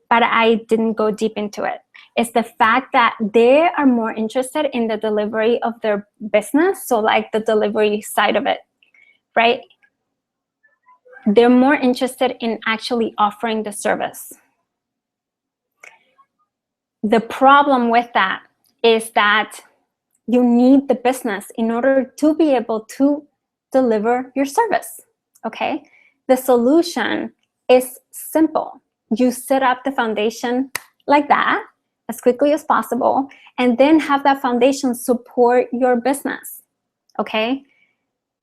but I didn't go deep into it, is the fact that they are more interested in the delivery of their business, so like the delivery side of it, right? They're more interested in actually offering the service. The problem with that is that you need the business in order to be able to deliver your service, okay? The solution is simple. You set up the foundation like that as quickly as possible, and then have that foundation support your business, okay?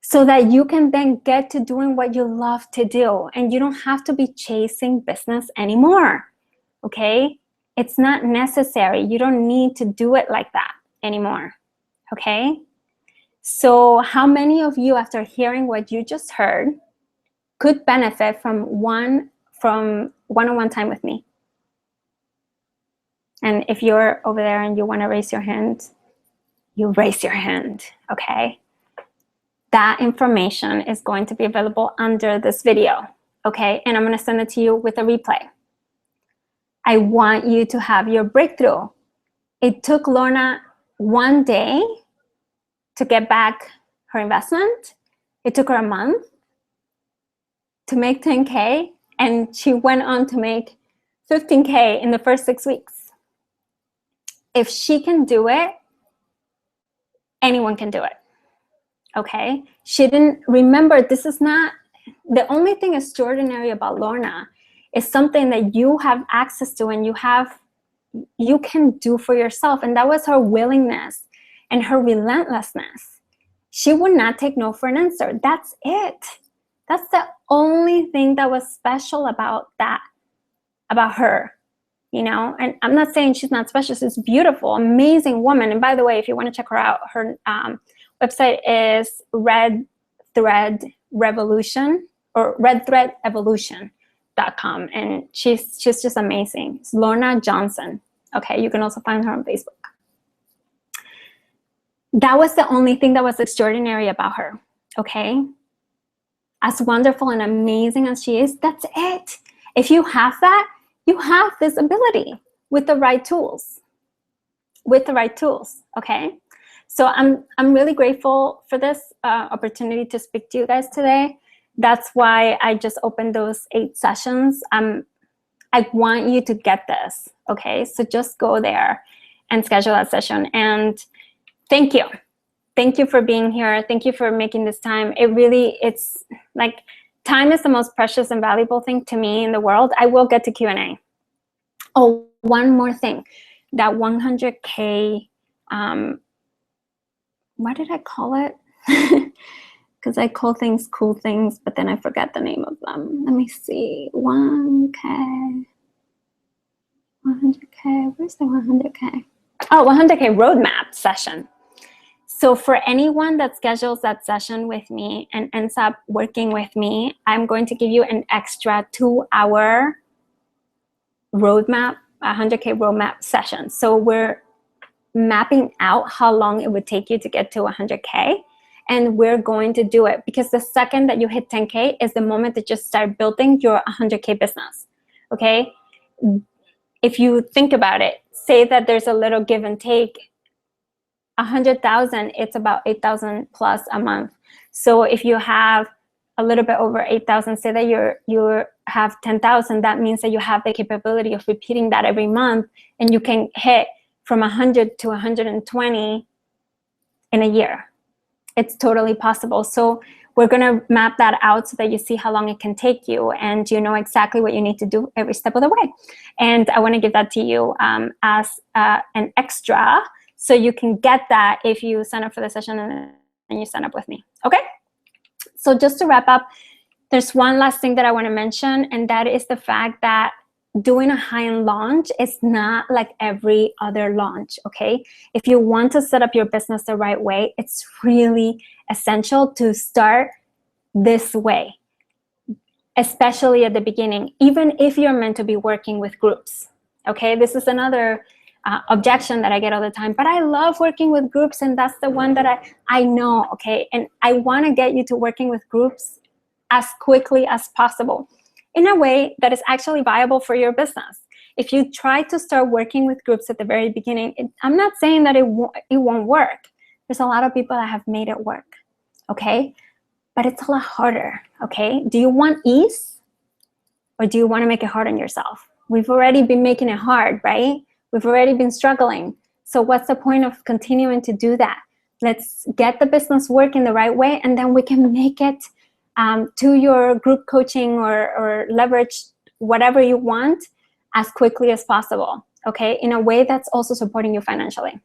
So that you can then get to doing what you love to do, and you don't have to be chasing business anymore, okay? It's not necessary. You don't need to do it like that anymore, okay? So how many of you, after hearing what you just heard, could benefit from one-on-one time with me? And if you're over there and you want to raise your hand, you raise your hand, okay? That information is going to be available under this video, okay? And I'm going to send it to you with a replay. I want you to have your breakthrough. It took Lorna 1 day to get back her investment. It took her a month to make 10K, and she went on to make 15K in the first 6 weeks. If she can do it, anyone can do it, okay? She didn't, remember, this is not, the only thing extraordinary about Lorna is something that you have access to and you can do for yourself, and that was her willingness and her relentlessness. She would not take no for an answer. That's it. That's the only thing that was special about that, about her, you know? And I'm not saying she's not special. She's a beautiful, amazing woman. And by the way, if you want to check her out, her website is Red Thread Revolution or redthreadevolution.com. And she's just amazing. It's Lorna Johnson. Okay, you can also find her on Facebook. That was the only thing that was extraordinary about her, okay? As wonderful and amazing as she is, that's it. If you have that, you have this ability with the right tools. With the right tools, okay? So I'm really grateful for this opportunity to speak to you guys today. That's why I just opened those 8 sessions. I want you to get this, okay? So just go there and schedule that session. And thank you. thank you for being here. Thank you for making this time. It's like, time is the most precious and valuable thing to me in the world. I will get to Q&A. Oh, one more thing. That 100K, what did I call it? Because I call things cool things, but then I forget the name of them. Let me see. 1K. 100K. Where's the 100K? Oh, 100K roadmap session. So for anyone that schedules that session with me and ends up working with me, I'm going to give you an extra 2-hour roadmap, 100K roadmap session. So we're mapping out how long it would take you to get to 100K. And we're going to do it because the second that you hit 10K is the moment that you start building your 100K business, okay? If you think about it, say that there's a little give and take, 100,000, it's about 8,000 plus a month. So if you have a little bit over 8,000, say that you have 10,000, that means that you have the capability of repeating that every month, and you can hit from 100 to 120 in a year. It's totally possible. So we're gonna map that out so that you see how long it can take you, and you know exactly what you need to do every step of the way. And I wanna give that to you as an extra, so you can get that if you sign up for the session and you sign up with me, okay? So just to wrap up, there's one last thing that I wanna mention, and that is the fact that doing a high-end launch is not like every other launch, okay? If you want to set up your business the right way, it's really essential to start this way, especially at the beginning, even if you're meant to be working with groups, okay? This is another objection that I get all the time, but I love working with groups, and that's the one that I know, okay? And I wanna get you to working with groups as quickly as possible, in a way that is actually viable for your business. If you try to start working with groups at the very beginning, I'm not saying that it won't work. There's a lot of people that have made it work, okay? But it's a lot harder, okay? Do you want ease, or do you want to make it hard on yourself? We've already been making it hard, right? We've already been struggling. So what's the point of continuing to do that? Let's get the business working the right way, and then we can make it to your group coaching or leverage whatever you want as quickly as possible, okay? In a way that's also supporting you financially.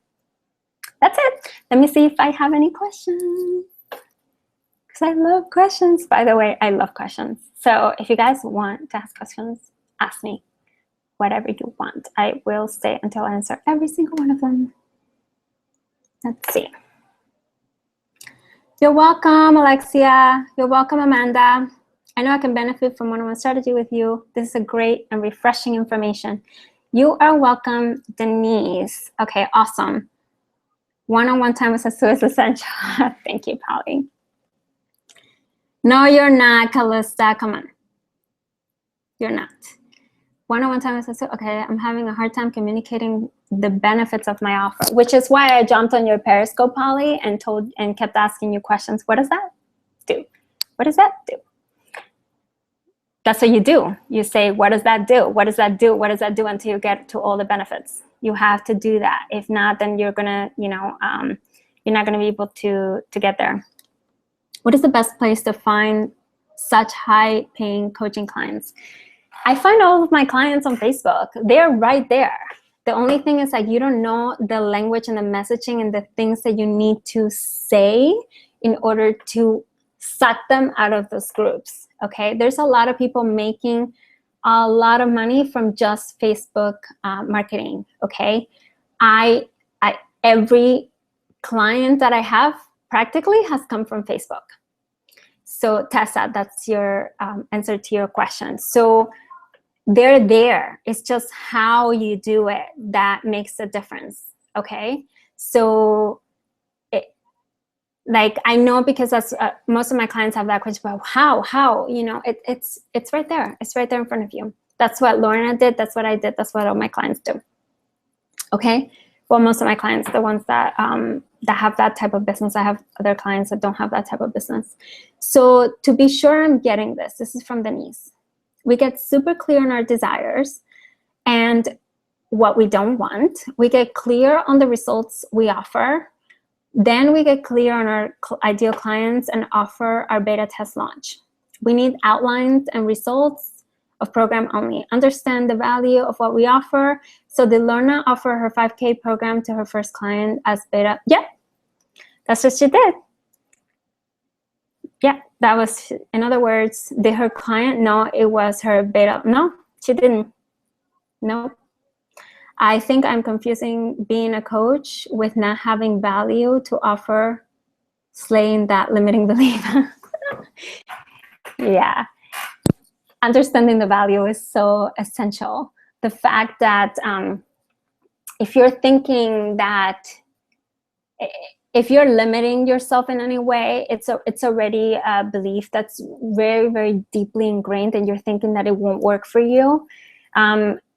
That's it. Let me see if I have any questions, because I love questions. By the way, I love questions. So if you guys want to ask questions, ask me whatever you want. I will stay until I answer every single one of them. Let's see. You're welcome, Alexia. You're welcome, Amanda. I know I can benefit from one-on-one strategy with you. This is a great and refreshing information. You are welcome, Denise. Okay, awesome. One-on-one time with us is essential. Thank you, Polly. No, you're not, Callista. Come on. You're not. One-on-one time with us. Okay, I'm having a hard time communicating the benefits of my offer, which is why I jumped on your Periscope, Polly, and kept asking you questions. What does that do? What does that do? That's what you do. You say, what does that do? What does that do? What does that do, until you get to all the benefits? You have to do that. If not, then you're gonna, you're not gonna be able to get there. What is the best place to find such high-paying coaching clients? I find all of my clients on Facebook. They're right there. The only thing is, like, you don't know the language and the messaging and the things that you need to say in order to suck them out of those groups, okay? There's a lot of people making a lot of money from just Facebook marketing, okay? Every client that I have practically has come from Facebook. So Tessa, that's your answer to your question. So they're there. It's just how you do it that makes a difference, okay? So like, I know, because that's most of my clients have that question about how, you know, it's right there. It's right there in front of you. That's what Lorna did. That's what I did. That's what all my clients do. Okay. Well, most of my clients, the ones that have that type of business. I have other clients that don't have that type of business. So to be sure I'm getting this is from Denise. We get super clear on our desires and what we don't want. We get clear on the results we offer. Then we get clear on our ideal clients and offer our beta test launch. We need outlines and results of program only. Understand the value of what we offer. So did Lorna offer her 5K program to her first client as beta? Yeah, that's what she did. Yeah, that was, in other words, did her client know it was her beta? No, she didn't. Nope. I think I'm confusing being a coach with not having value to offer, slaying that limiting belief. Yeah. Understanding the value is so essential. The fact that if you're thinking that, if you're limiting yourself in any way, it's already a belief that's very, very deeply ingrained, and you're thinking that it won't work for you.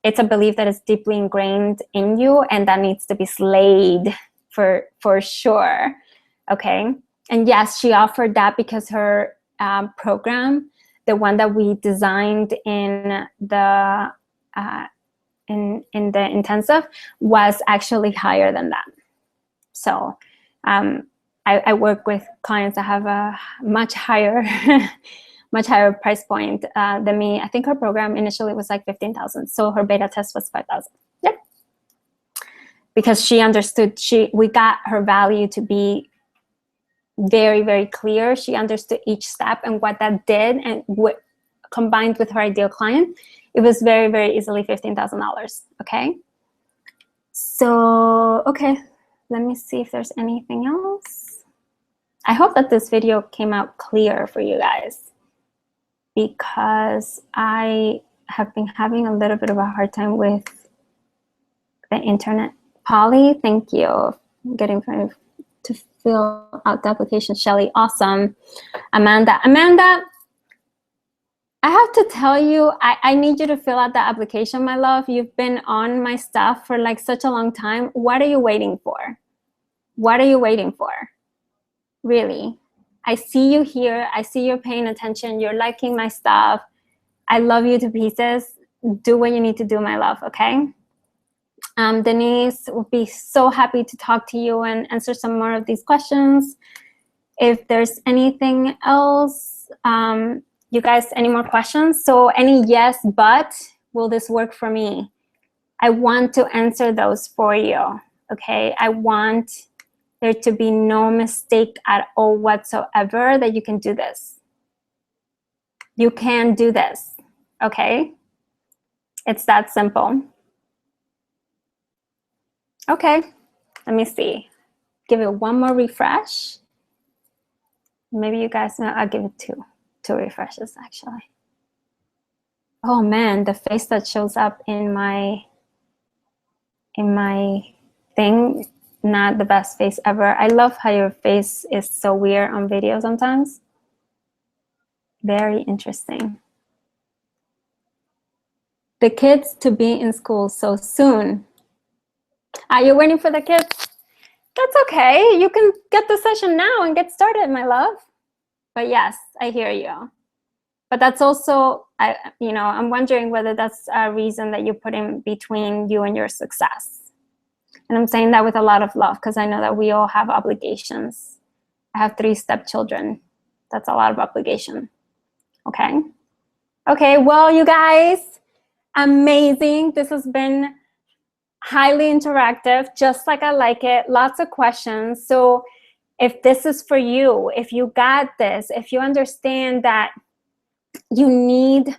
It's a belief that is deeply ingrained in you, and that needs to be slayed for sure. Okay. And yes, she offered that because her program, the one that we designed in the intensive, was actually higher than that. So I work with clients that have a much higher much higher price point than me. I think her program initially was like 15,000, so her beta test was 5,000. Yeah, because she understood, we got her value to be very, very clear. She understood each step and what that did, and what combined with her ideal client, it was very, very easily $15,000. Okay, so okay, let me see if there's anything else. I hope that this video came out clear for you guys, because I have been having a little bit of a hard time with the internet. Polly, thank you. I'm getting ready to fill out the application. Shelly, awesome. Amanda, I have to tell you, I need you to fill out the application, my love. You've been on my stuff for like such a long time. What are you waiting for? What are you waiting for? Really? I see you here. I see you're paying attention. You're liking my stuff. I love you to pieces. Do what you need to do, my love, okay? Denise will be so happy to talk to you and answer some more of these questions. If there's anything else, you guys, any more questions? So any yes, but will this work for me? I want to answer those for you, okay? I want there to be no mistake at all whatsoever that you can do this. You can do this, okay? It's that simple. Okay, let me see. Give it one more refresh. Maybe you guys know, I'll give it two refreshes actually. Oh man, the face that shows up in my thing, not the best face ever. I love how your face is so weird on video sometimes. Very interesting. The kids to be in school so soon. Are you waiting for the kids? That's okay. You can get the session now and get started, my love. But yes, I hear you. But that's also, I'm wondering whether that's a reason that you put in between you and your success. And I'm saying that with a lot of love, because I know that we all have obligations. I have 3 stepchildren. That's a lot of obligation. Okay? Okay, well, you guys, amazing. This has been highly interactive, just like I like it. Lots of questions. So if this is for you, if you got this, if you understand that you need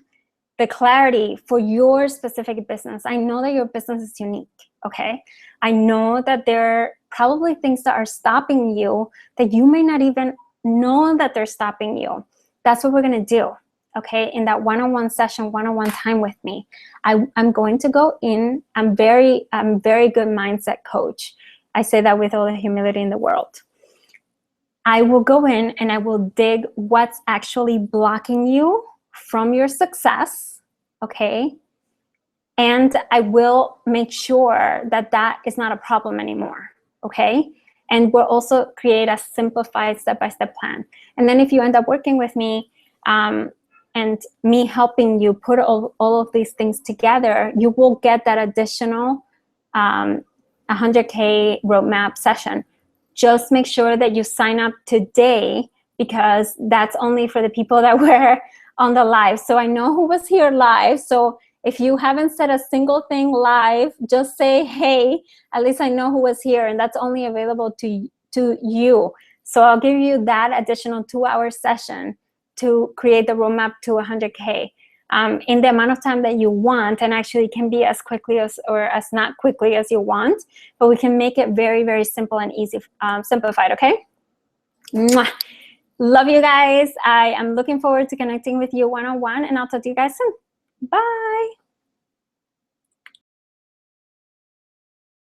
the clarity for your specific business. I know that your business is unique, okay? I know that there are probably things that are stopping you that you may not even know that they're stopping you. That's what we're gonna do, okay? In that one-on-one session, one-on-one time with me, I'm going to go in. I'm very good mindset coach. I say that with all the humility in the world. I will go in and I will dig what's actually blocking you from your success, okay? And I will make sure that that is not a problem anymore, okay? And we'll also create a simplified step-by-step plan. And then if you end up working with me and me helping you put all of these things together, you will get that additional 100K roadmap session just make sure that you sign up today, because that's only for the people that were on the live. So I know who was here live. So if you haven't said a single thing live, just say, hey, at least I know who was here, and that's only available to you. So I'll give you that additional 2-hour session to create the roadmap to 100K in the amount of time that you want, and actually can be as quickly as, or as not quickly as you want, but we can make it very, very simple and easy, simplified, okay? Mwah. Love you guys. I am looking forward to connecting with you one-on-one, and I'll talk to you guys soon. Bye.